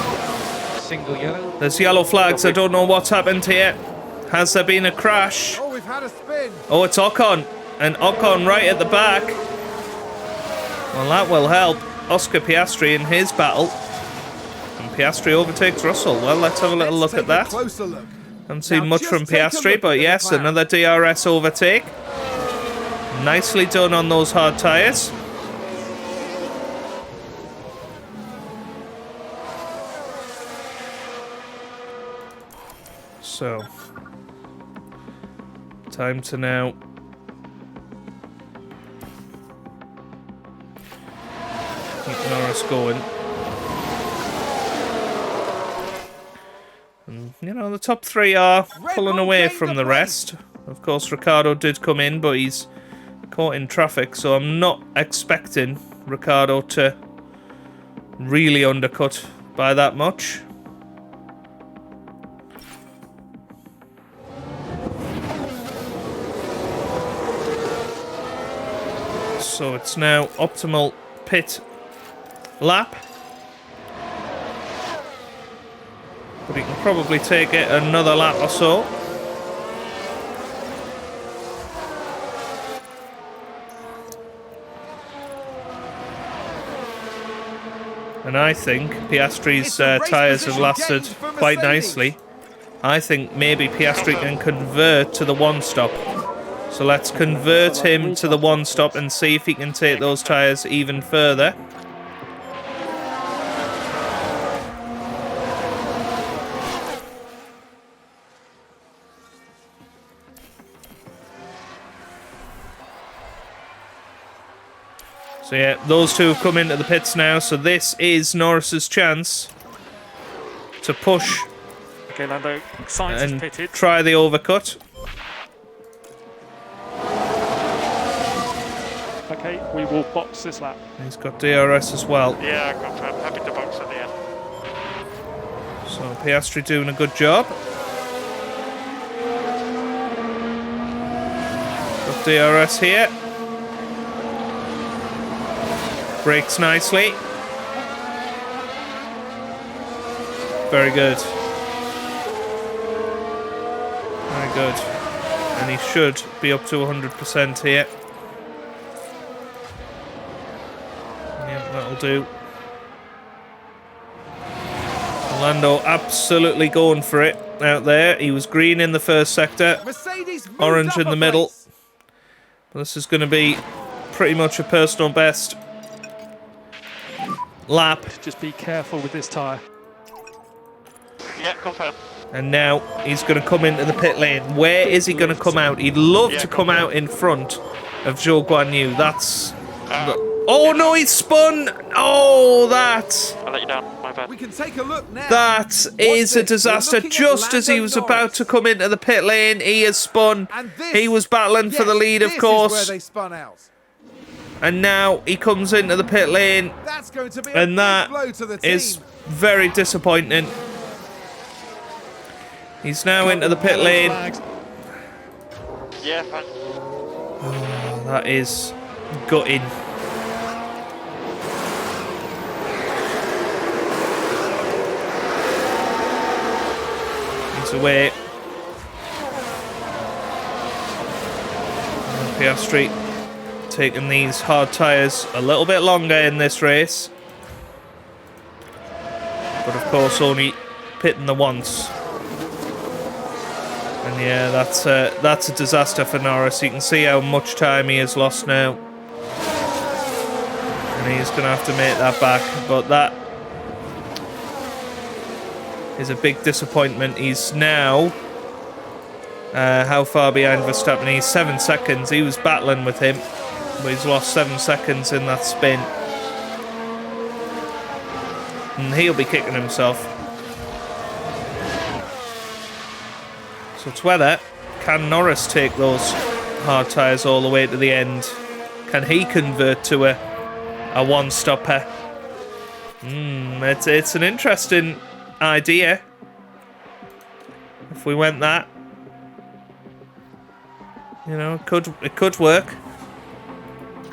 Single yellow. There's yellow flags. I don't know what's happened here. Has there been a crash? Oh, we've had a spin. Oh, it's Ocon. And Ocon right at the back. Well, that will help Oscar Piastri in his battle. And Piastri overtakes Russell. Well, let's have a little look at that. Closer look. Haven't seen Now much just from take a Piastri, look but at the yes, McLaren. another DRS overtake. Nicely done on those hard tyres. So, time to now keep Norris going. And, you know, the top three are pulling Bull away gained from the the rest. Of course, Ricciardo did come in, but he's caught in traffic, so I'm not expecting Ricciardo to really undercut by that much. So it's now optimal pit lap. But he can probably take it another lap or so. And I think Piastri's It's a race tyres have position lasted gain for quite Mercedes. nicely. I think maybe Piastri can convert to the one-stop. So let's convert him to the one-stop and see if he can take those tyres even further. So yeah, those two have come into the pits now, so this is Norris's chance to push Okay, Lando, Sainz is and pitted. try the overcut. Okay, we will box this lap. He's got DRS as well. Yeah, confirm. Happy to box at the end. So Piastri doing a good job. Got DRS here. Brakes nicely. Very good. Very good. And he should be up to 100% here. Yeah, that'll do. Lando absolutely going for it out there. He was green in the first sector, Mercedes moved orange up in a the middle. place. This is going to be pretty much a personal best lap. Just be careful with this tyre. Yeah, confirm. And now he's going to come into the pit lane. Where is he going to come out? He'd love to come out in front of Zhou Guanyu. That's... Oh no, he's spun! Oh, that... I'll let you down, my bad. We can take a look now. That is a this? disaster. We're looking at Just as he Lando was Norris. about to come into the pit lane, he has spun. And this, He was battling for the lead, of this course. is where they spun out. And now he comes into the pit lane. That's going to be a And big that blow to the team. is very disappointing. He's now into the pit lane. Yeah, fine. Oh, that is gutting. He's away. Piastri taking these hard tyres a little bit longer in this race. But of course only pitting the once. And yeah, that's a disaster for Norris. You can see how much time he has lost now. And he's going to have to make that back. But that is a big disappointment. He's now... how far behind Verstappen? He's 7 seconds. He was battling with him. But he's lost 7 seconds in that spin. And he'll be kicking himself. So it's whether can Norris take those hard tyres all the way to the end? Can he convert to a one-stopper? It's an interesting idea. If we went that, you know, it could work.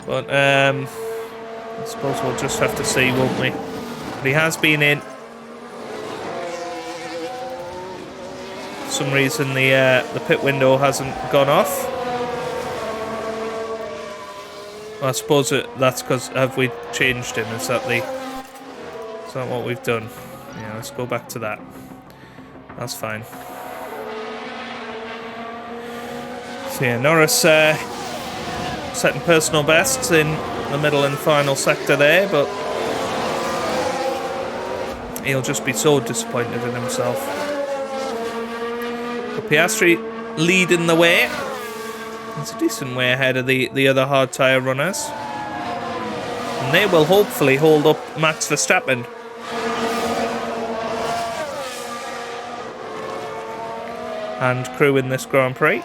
But I suppose we'll just have to see, won't we? But he has been in. For some reason the pit window hasn't gone off. Well, I suppose that's because have we changed him? Is that what we've done? Yeah, let's go back to that. That's fine. So yeah, Norris setting personal bests in the middle and final sector there, but he'll just be so disappointed in himself. But Piastri leading the way. It's a decent way ahead of the other hard tyre runners. And they will hopefully hold up Max Verstappen. And crew in this Grand Prix.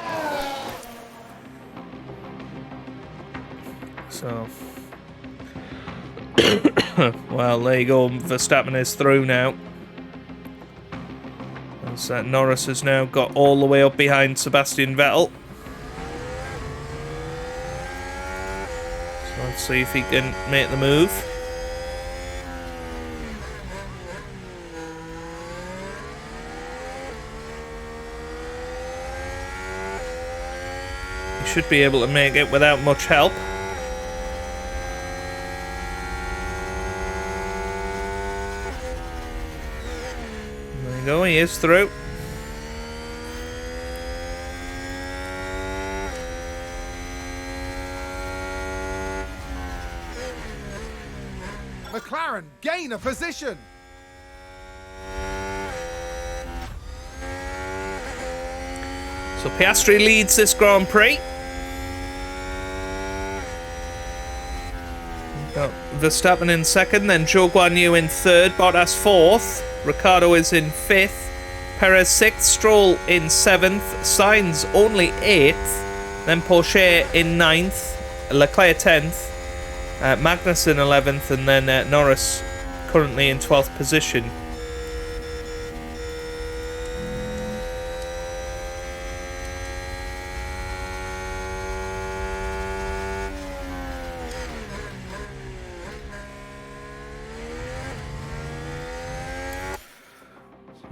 So, well, there you go. Verstappen is through now. As Norris has now got all the way up behind Sebastian Vettel. So let's see if he can make the move. He should be able to make it without much help. He is through. McLaren gain a position. So Piastri leads this Grand Prix. Got Verstappen in second, then Zhou Guanyu in third, Bottas fourth. Ricciardo is in 5th, Perez 6th, Stroll in 7th, Sainz only 8th, then Porsche in 9th, Leclerc 10th, Magnussen 11th, and then Norris currently in 12th position.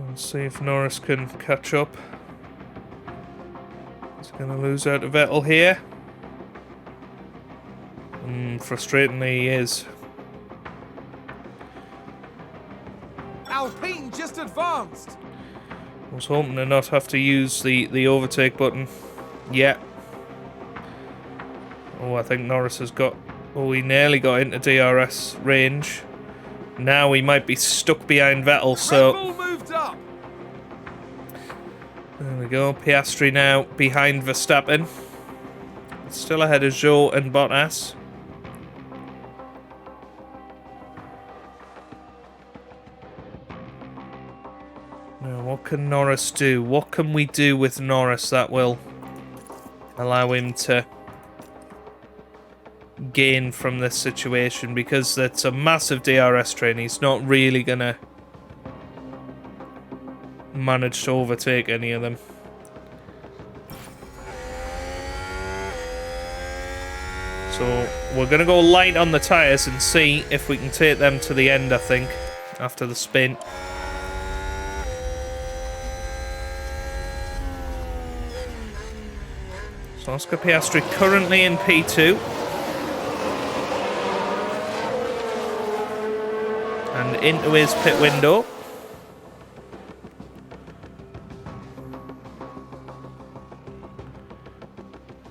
Let's see if Norris can catch up. He's going to lose out to Vettel here. Frustratingly, he is. Alpine just advanced. I was hoping to not have to use the overtake button. Yeah. Oh, I think Norris has got... Oh, he nearly got into DRS range. Now he might be stuck behind Vettel, so... Red Bull moved up. There we go. Piastri now behind Verstappen. Still ahead of Zhou and Bottas. Now, what can Norris do? What can we do with Norris that will allow him to gain from this situation? Because that's a massive DRS train. He's not really going to manage to overtake any of them. So we're going to go light on the tyres and see if we can take them to the end, I think, after the spin. So Oscar Piastri currently in P2. And into his pit window.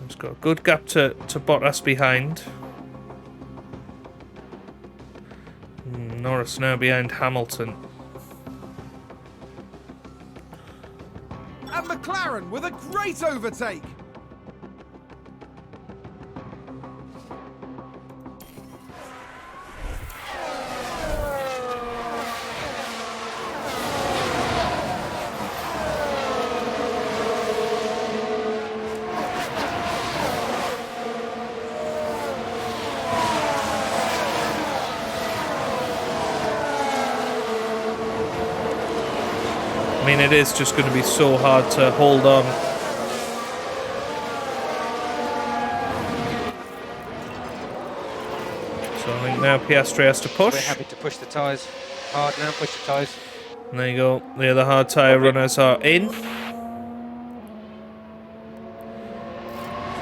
He's got a good gap to Bottas behind. Norris now behind Hamilton. And McLaren with a great overtake. I mean, it is just going to be so hard to hold on. So I think now Piastri has to push. We're happy to push the tyres hard now, push the tyres. And there you go. The other hard tyre runners are in.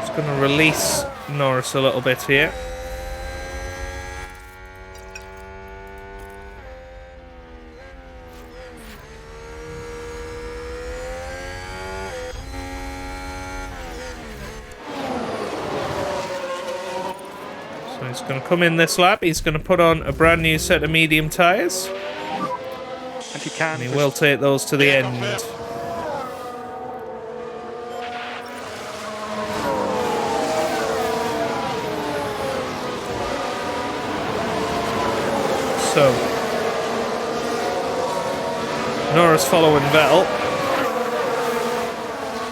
Just going to release Norris a little bit here. He's going to come in this lap. He's going to put on a brand new set of medium tyres. If you can, And he will take those to the end. So, Norris following Vettel.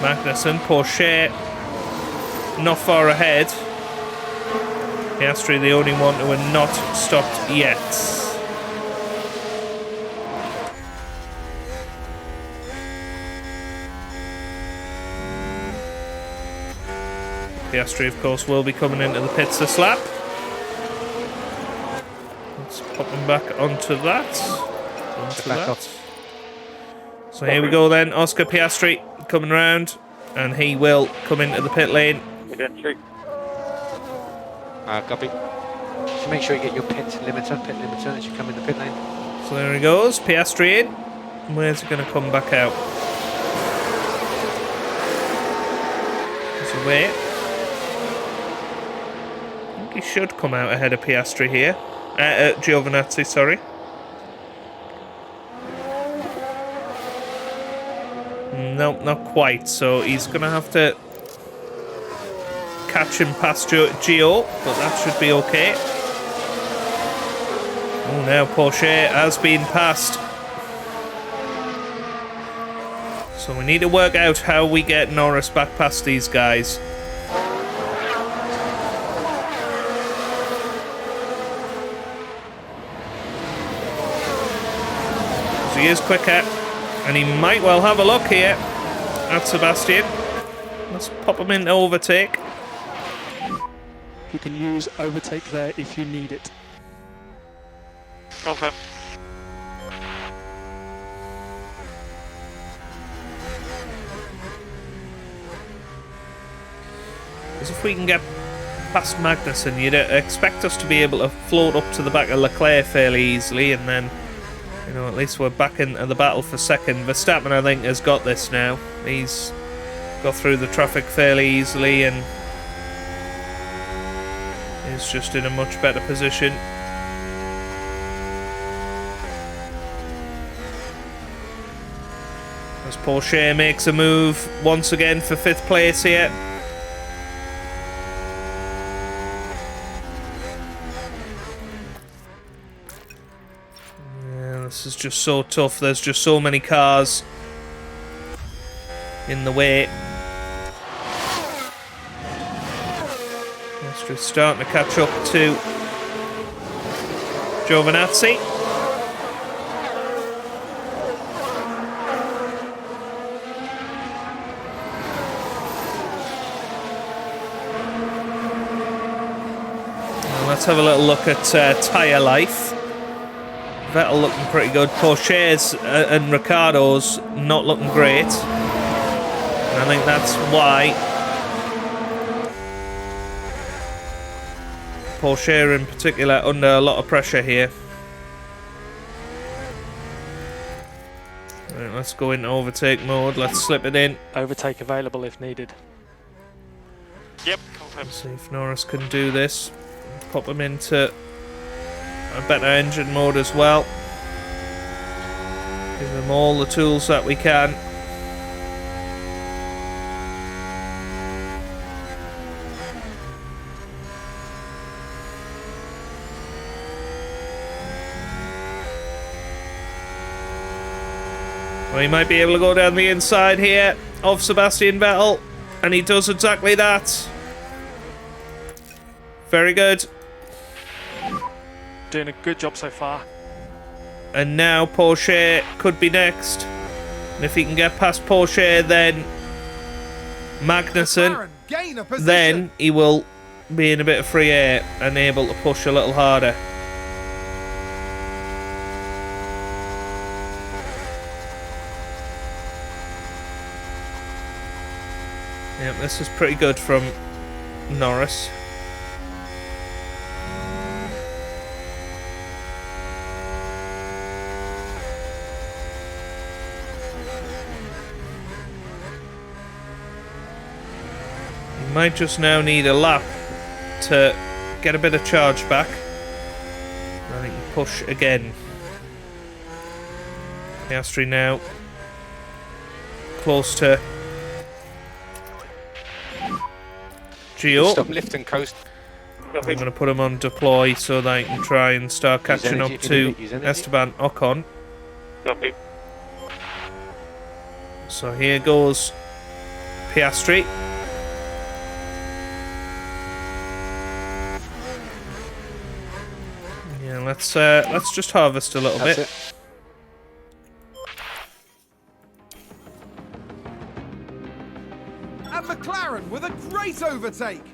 Magnussen, Porsche not far ahead. Piastri the only one who had not stopped yet. Piastri, of course, will be coming into the pits this lap. Let's pop him back onto that. So here we go then. Oscar Piastri coming around, and he will come into the pit lane. Copy. Just make sure you get your pit limiter as you come in the pit lane. So there he goes, Piastri in. Where's he going to come back out? He's away. I think he should come out ahead of Piastri here. Giovinazzi, sorry. No, not quite. So he's going to have to catch him past Gio, but that should be okay. Oh, now Porsche has been passed. So we need to work out how we get Norris back past these guys. Piastri is quicker, and he might well have a look here at Sebastian. Let's pop him into overtake. You can use overtake there if you need it. Okay. Because if we can get past Magnussen, you'd expect us to be able to float up to the back of Leclerc fairly easily, and then, you know, at least we're back into the battle for second. Verstappen, I think, has got this now. He's got through the traffic fairly easily, and is just in a much better position. As Porsche makes a move once again for 5th place here. Yeah, this is just so tough. There's just so many cars in the way. Just starting to catch up to Giovinazzi. Now let's have a little look at tyre life. Vettel looking pretty good. Porsche's and Ricciardo's not looking great. And I think that's why Porsche in particular under a lot of pressure here. Right, let's go into overtake mode. Let's slip it in. Overtake available if needed. Yep, confirm. See if Norris can do this. Pop him into a better engine mode as well. Give him all the tools that we can. Well, he might be able to go down the inside here of Sebastian Vettel, and he does exactly that. Very good. Doing a good job so far. And now Porsche could be next. And if he can get past Porsche, then Magnussen, McLaren gain a position. then he will be in a bit of free air and able to push a little harder. Yep, this is pretty good from Norris. He might just now need a lap to get a bit of charge back. I think push again. Piastri now close to Gio. Stop, lift and coast. I'm going to put him on deploy so that I can try and start catching energy up if you to need it, use energy. Esteban Ocon. Copy. So here goes Piastri. Yeah, let's just harvest a little That's bit. it. And McLaren with a great overtake.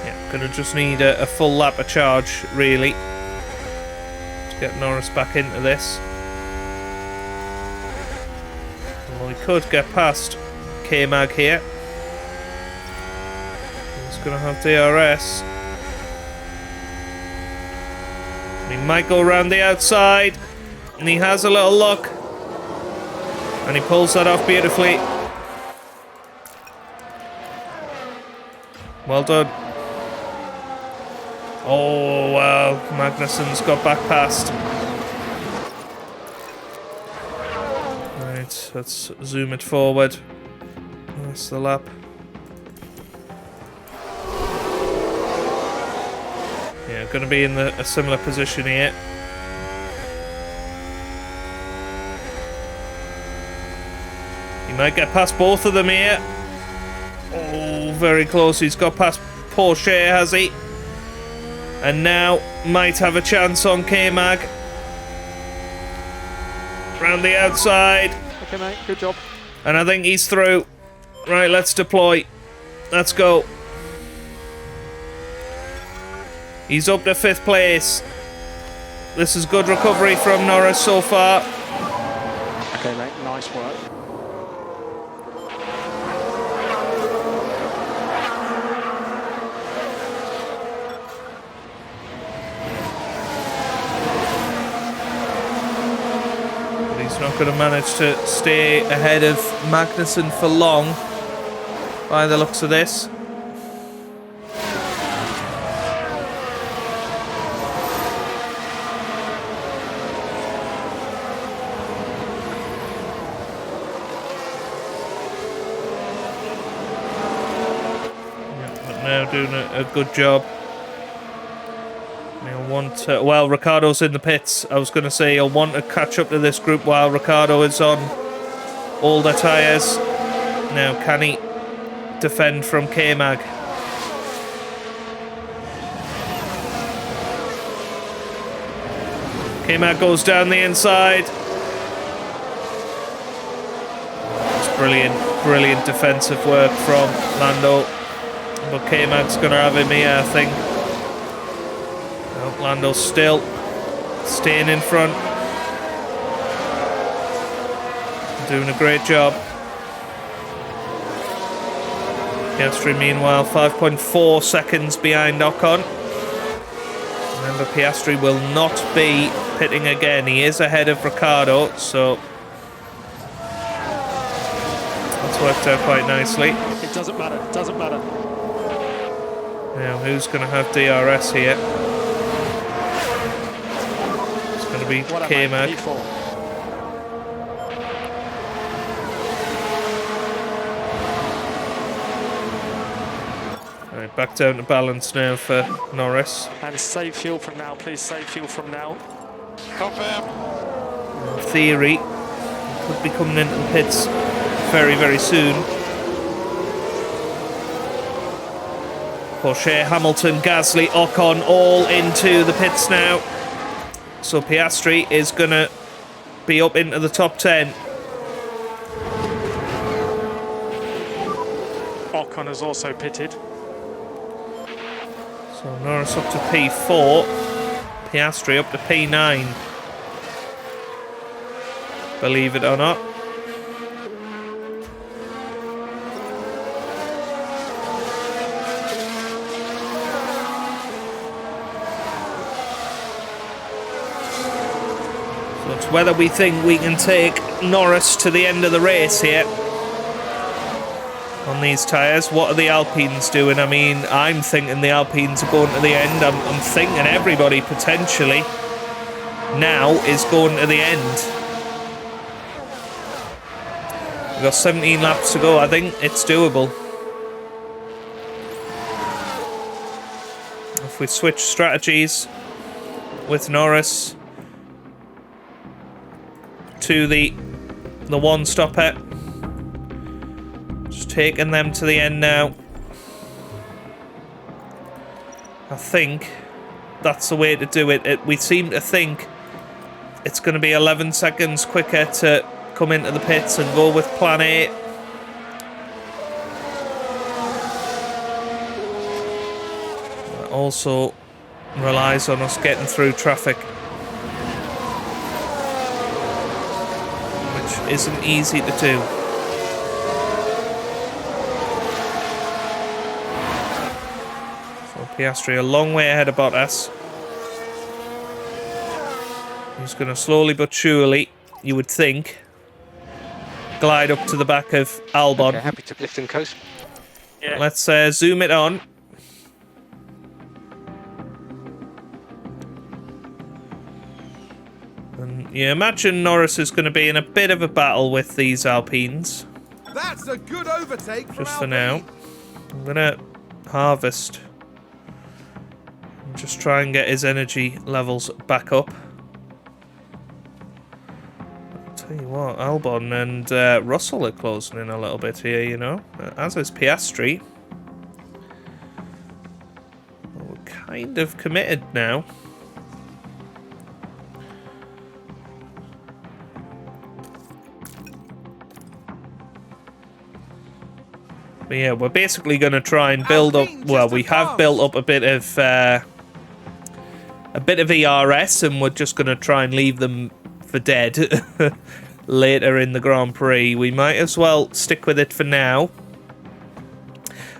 Yeah, gonna just need a full lap of charge, really, to get Norris back into this. Well, we could get past K-Mag here. He's gonna have DRS. He might go around the outside, and he has a little look, and he pulls that off beautifully. Well done. Oh, wow. Magnussen's got back past. Right, let's zoom it forward. That's the lap. Yeah, going to be in a similar position here. He might get past both of them here. Oh, very close. He's got past Porsche, has he? And now might have a chance on K-Mag. Round the outside. Okay, mate, good job. And I think he's through. Right, let's deploy. Let's go. He's up to 5th place. This is good recovery from Norris so far. Okay, mate, nice work. But he's not going to manage to stay ahead of Magnussen for long, by the looks of this. Now doing a good job. He'll want to, well, Ricciardo's in the pits. I was going to say he'll want to catch up to this group while Ricciardo is on older tyres. Now, can he defend from K-Mag? K-Mag goes down the inside. It's brilliant defensive work from Lando. But K-Mag's going to have him here, I think. Oh, Lando's still staying in front. Doing a great job. Piastri, meanwhile, 5.4 seconds behind Ocon. Remember, Piastri will not be pitting again. He is ahead of Ricciardo, so that's worked out quite nicely. It doesn't matter. Now, who's going to have DRS here? It's going to be K-Mag. Right, back down to balance now for Norris. And save fuel from now, please. Save fuel from now. Confirm. In theory, he could be coming into the pits very soon. Porsche, Hamilton, Gasly, Ocon all into the pits now. So Piastri is going to be up into the top 10. Ocon has also pitted. So Norris up to P4. Piastri up to P9. Believe it or not. Whether we think we can take Norris to the end of the race here on these tyres. What are the Alpines doing? I mean, I'm thinking the Alpines are going to the end. I'm thinking everybody potentially now is going to the end. We've got 17 laps to go. I think it's doable. If we switch strategies with Norris to the one stopper, just taking them to the end now. I think that's the way to do it. We seem to think it's going to be 11 seconds quicker to come into the pits and go with plan A. That also relies on us getting through traffic, isn't easy to do. So Piastri a long way ahead of Bottas. He's going to slowly but surely, you would think, glide up to the back of Albon. Okay, happy to lift and coast. Yeah. Let's zoom it on. And you imagine Norris is going to be in a bit of a battle with these Alpines. That's a good overtake from Just for Alpine. now. I'm going to harvest. And just try and get his energy levels back up. Tell you what, Albon and Russell are closing in a little bit here, you know, as is Piastri. Well, we're kind of committed now. But yeah, we're basically going to try and build up. Well, we have built up a bit of ERS, and we're just going to try and leave them for dead later in the Grand Prix. We might as well stick with it for now.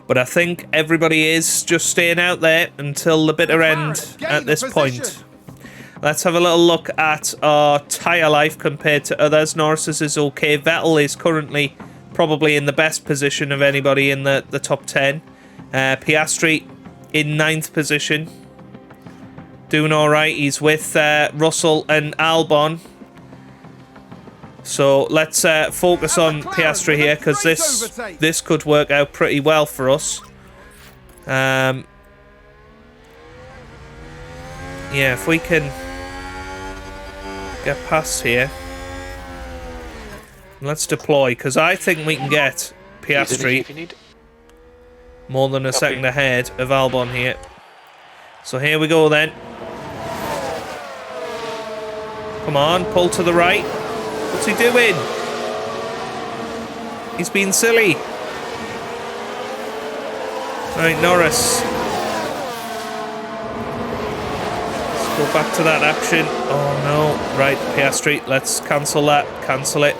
But I think everybody is just staying out there until the bitter end at this point. Let's have a little look at our tyre life compared to others. Norris's is okay. Vettel is currently probably in the best position of anybody in the top 10. Piastri in 9th position. Doing alright. He's with Russell and Albon. So let's focus on Piastri here, because this could work out pretty well for us. Yeah, if we can get past here. Let's deploy, because I think we can get Piastri more than a second ahead of Albon here. So here we go then. Come on, pull to the right. What's he doing? He's being silly. Right, Norris. Let's go back to that action. Oh no. Right, Piastri, let's cancel that. Cancel it.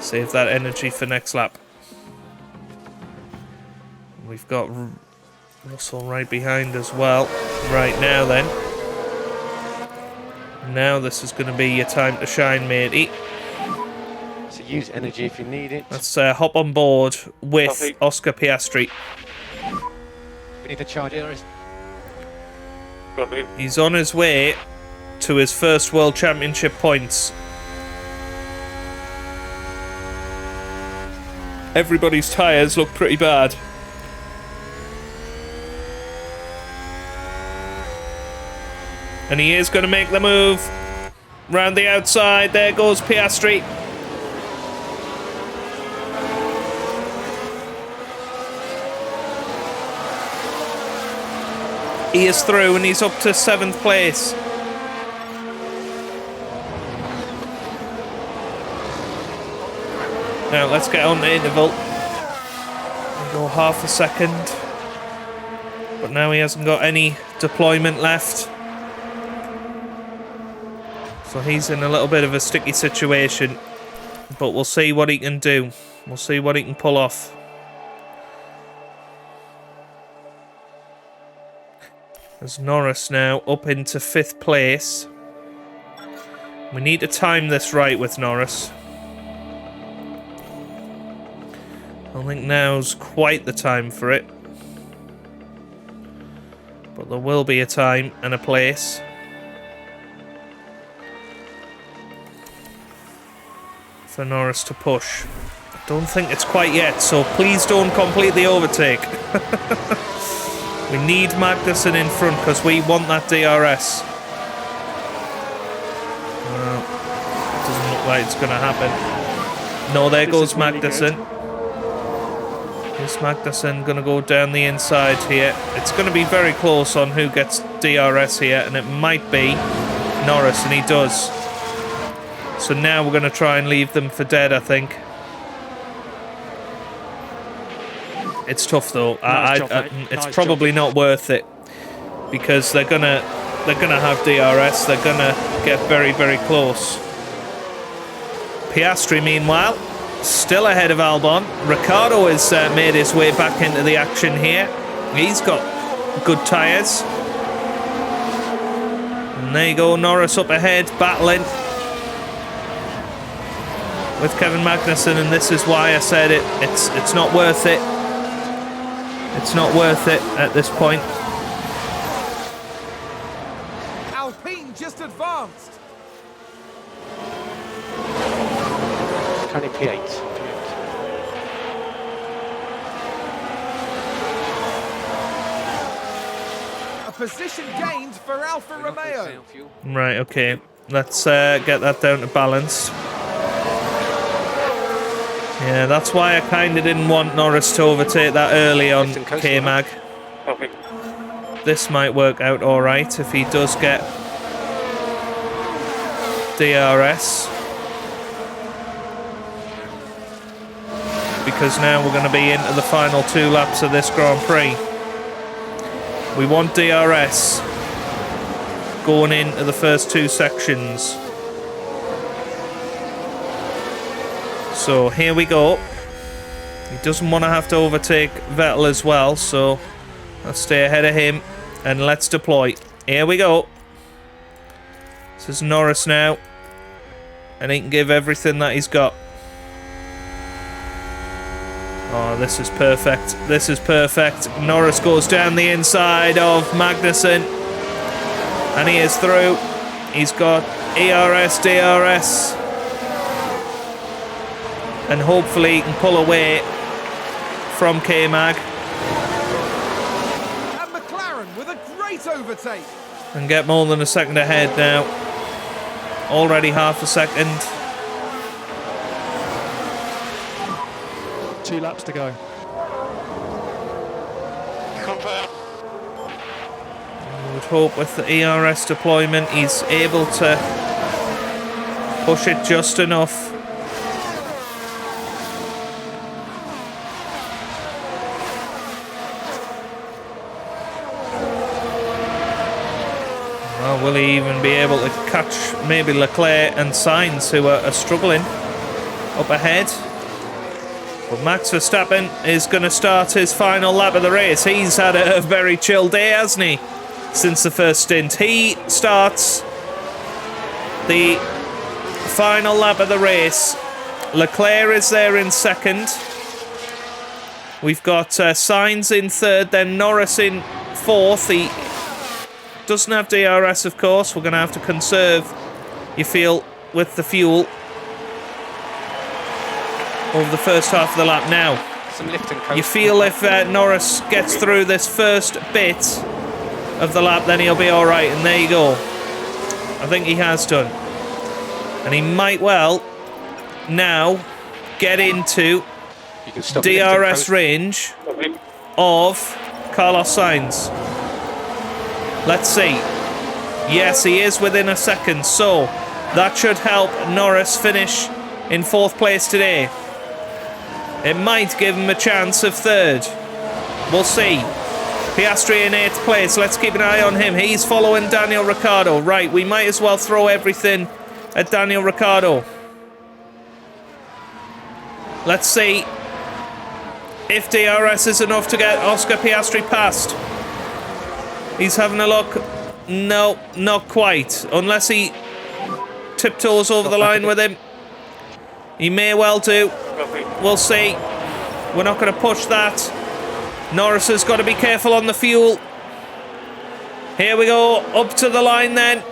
Save that energy for next lap. We've got Russell right behind as well. Right now then. Now this is going to be your time to shine, matey. So use energy if you need it. Let's hop on board with Oscar Piastri. We need to charge it. He's on his way to his first World Championship points. Everybody's tyres look pretty bad. And he is going to make the move. Round the outside. There goes Piastri. He is through and he's up to 7th place. Now let's get on the interval. We'll go half a second. But now he hasn't got any deployment left. So he's in a little bit of a sticky situation. But we'll see what he can do. We'll see what he can pull off. There's Norris now up into 5th place. We need to time this right with Norris. I don't think now's quite the time for it. But there will be a time and a place. For Norris to push. I don't think it's quite yet, so please don't complete the overtake. We need Magnussen in front because we want that DRS. Well, it doesn't look like it's going to happen. No, there goes Magnussen. Is Magnussen going to go down the inside here? It's going to be very close on who gets DRS here, and it might be Norris, and he does. So now we're going to try and leave them for dead, I think. It's tough though. It's probably not worth it because they're gonna have DRS. They're gonna get very, very close. Piastri, meanwhile, still ahead of Albon. Ricciardo has made his way back into the action here. He's got good tyres. And there you go, Norris up ahead, battling with Kevin Magnussen, and this is why I said it's not worth it. It's not worth it at this point. Alpine just advanced. Currently P8. A position gained for Alfa Romeo. Right, okay. Let's get that down to balanced. Yeah, that's why I kind of didn't want Norris to overtake that early on K-Mag. Okay. This might work out alright if he does get DRS. Because now we're going to be into the final 2 laps of this Grand Prix. We want DRS going into the first 2 sections. So here we go. He doesn't want to have to overtake Vettel as well, so let's stay ahead of him and let's deploy. Here we go. This is Norris now, and he can give everything that he's got. Oh, this is perfect. This is perfect. Norris goes down the inside of Magnussen, and he is through. He's got ERS, DRS, and hopefully he can pull away from K-Mag. And McLaren with a great overtake. And get more than a second ahead now. Already half a second. 2 laps to go. I would hope with the ERS deployment he's able to push it just enough. Well, will he even be able to catch maybe Leclerc and Sainz, who are struggling up ahead? But Max Verstappen is going to start his final lap of the race. He's had a very chill day, hasn't he, since the first stint. He starts the final lap of the race. Leclerc is there in second. We've got Sainz in third, then Norris in fourth. He doesn't have DRS, of course. We're going to have to conserve, you feel, with the fuel over the first half of the lap now. Some lift and coast. You feel if Norris gets through this first bit of the lap, then he'll be all right. And there you go. I think he has done. And he might well now get into DRS range of Carlos Sainz. Let's see. Yes, he is within a second. So that should help Norris finish in 4th place today. It might give him a chance of 3rd. We'll see. Piastri in 8th place. Let's keep an eye on him. He's following Daniel Ricciardo. Right, we might as well throw everything at Daniel Ricciardo. Let's see if DRS is enough to get Oscar Piastri past. He's having a look. No, not quite. Unless he tiptoes over the line with him. He may well do. We'll see. We're not going to push that. Norris has got to be careful on the fuel. Here we go. Up to the line then.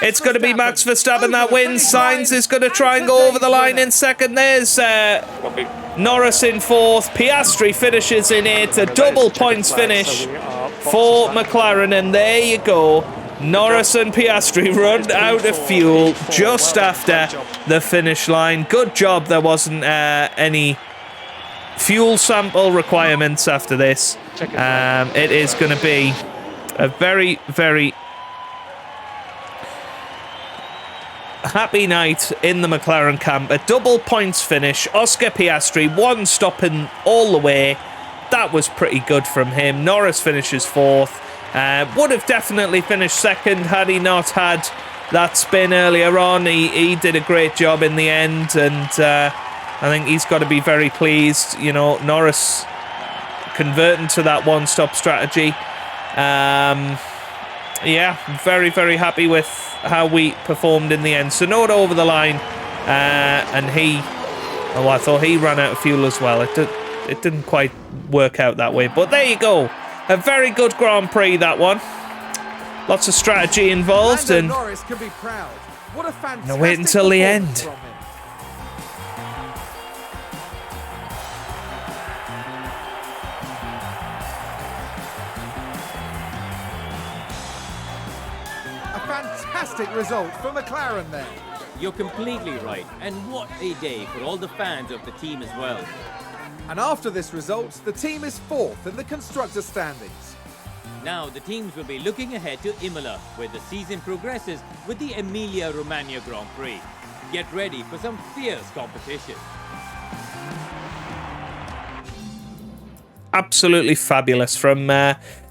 It's going to be Max Verstappen that wins. Sainz is going to try and go over the line in second. There's Norris in 4th. Piastri finishes in 8th. A double points finish for McLaren. And there you go. Norris and Piastri run out of fuel just after the finish line. Good job there wasn't any fuel sample requirements after this. It is going to be a very, very happy night in the McLaren camp. A double points finish. Oscar Piastri, 1 stopping all the way. That was pretty good from him. Norris finishes 4th. Would have definitely finished 2nd had he not had that spin earlier on. He did a great job in the end, and I think he's got to be very pleased. You know, Norris converting to that one-stop strategy. Yeah, very, very happy with how we performed in the end. Sonoda over the line, and I thought he ran out of fuel as well. It didn't quite work out that way, but there you go. A very good Grand Prix, that one. Lots of strategy involved, and Norris can be proud. What a fantastic wait until the end. performance from him. A fantastic fantastic result for McLaren there. You're completely right, and what a day for all the fans of the team as well. And after this result, the team is 4th in the constructor standings. Now the teams will be looking ahead to Imola, where the season progresses with the Emilia-Romagna Grand Prix. Get ready for some fierce competition. Absolutely fabulous from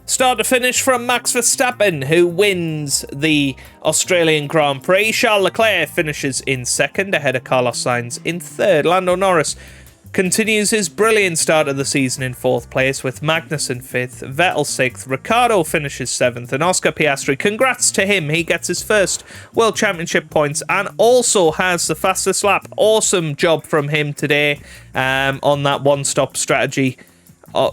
start to finish from Max Verstappen, who wins the Australian Grand Prix. Charles Leclerc finishes in 2nd, ahead of Carlos Sainz in 3rd. Lando Norris continues his brilliant start of the season in 4th place, with Magnussen 5th, Vettel 6th, Ricciardo finishes 7th, and Oscar Piastri, congrats to him, he gets his first World Championship points and also has the fastest lap. Awesome job from him today on that one-stop strategy,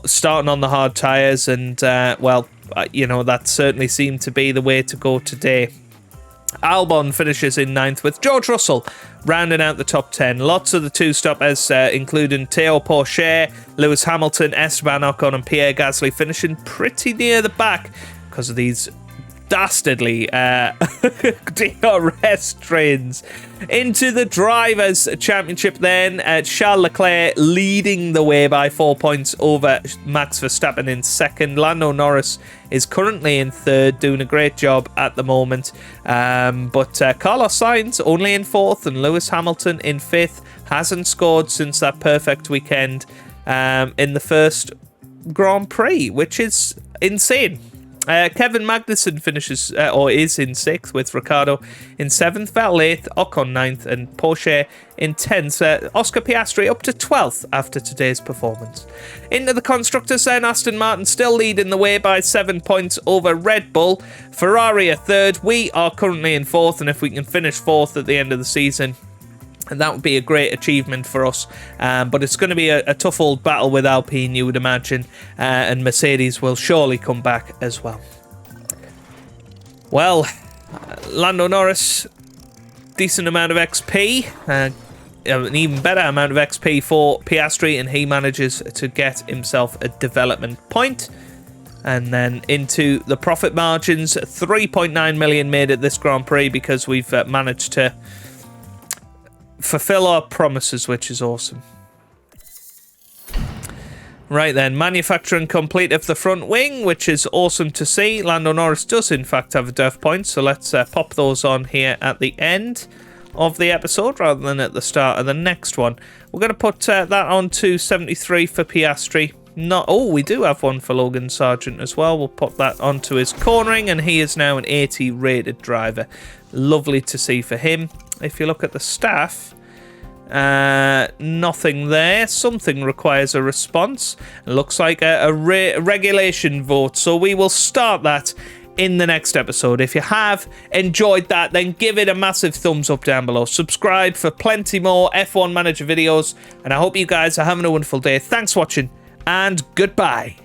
starting on the hard tyres, and that certainly seemed to be the way to go today. Albon finishes in 9th, with George Russell rounding out the top 10. Lots of the two-stoppers, including Théo Pourchaire, Lewis Hamilton, Esteban Ocon and Pierre Gasly, finishing pretty near the back because of these dastardly DRS trains. Into the Drivers' Championship then, Charles Leclerc leading the way by 4 points over Max Verstappen in 2nd. Lando Norris is currently in 3rd, doing a great job at the moment. But Carlos Sainz only in 4th, and Lewis Hamilton in 5th. Hasn't scored since that perfect weekend in the first Grand Prix, which is insane. Kevin Magnussen finishes, is in 6th, with Ricciardo in 7th, Vettel 8th, Ocon 9th, and Porsche in 10th. Oscar Piastri up to 12th after today's performance. Into the constructors then, Aston Martin still leading the way by 7 points over Red Bull. Ferrari are 3rd. We are currently in 4th, and if we can finish 4th at the end of the season, and that would be a great achievement for us. But it's going to be a tough old battle with Alpine, you would imagine. And Mercedes will surely come back as well. Well, Lando Norris, decent amount of XP. An even better amount of XP for Piastri. And he manages to get himself a development point. And then into the profit margins. 3.9 million made at this Grand Prix because we've managed to fulfill our promises, which is awesome. Right then, manufacturing complete of the front wing, which is awesome to see. Lando Norris does in fact have a dev point, so let's pop those on here at the end of the episode rather than at the start of the next one. We're going to put that on to 73 for Piastri. We do have one for Logan Sargent as well. We'll put that onto his cornering, and he is now an 80 rated driver. Lovely to see for him. If you look at the staff, nothing there. Something requires a response. It looks like a regulation vote, so we will start that in the next episode. If you have enjoyed that, then give it a massive thumbs up down below. Subscribe for plenty more F1 Manager videos, and I hope you guys are having a wonderful day. Thanks for watching, and goodbye.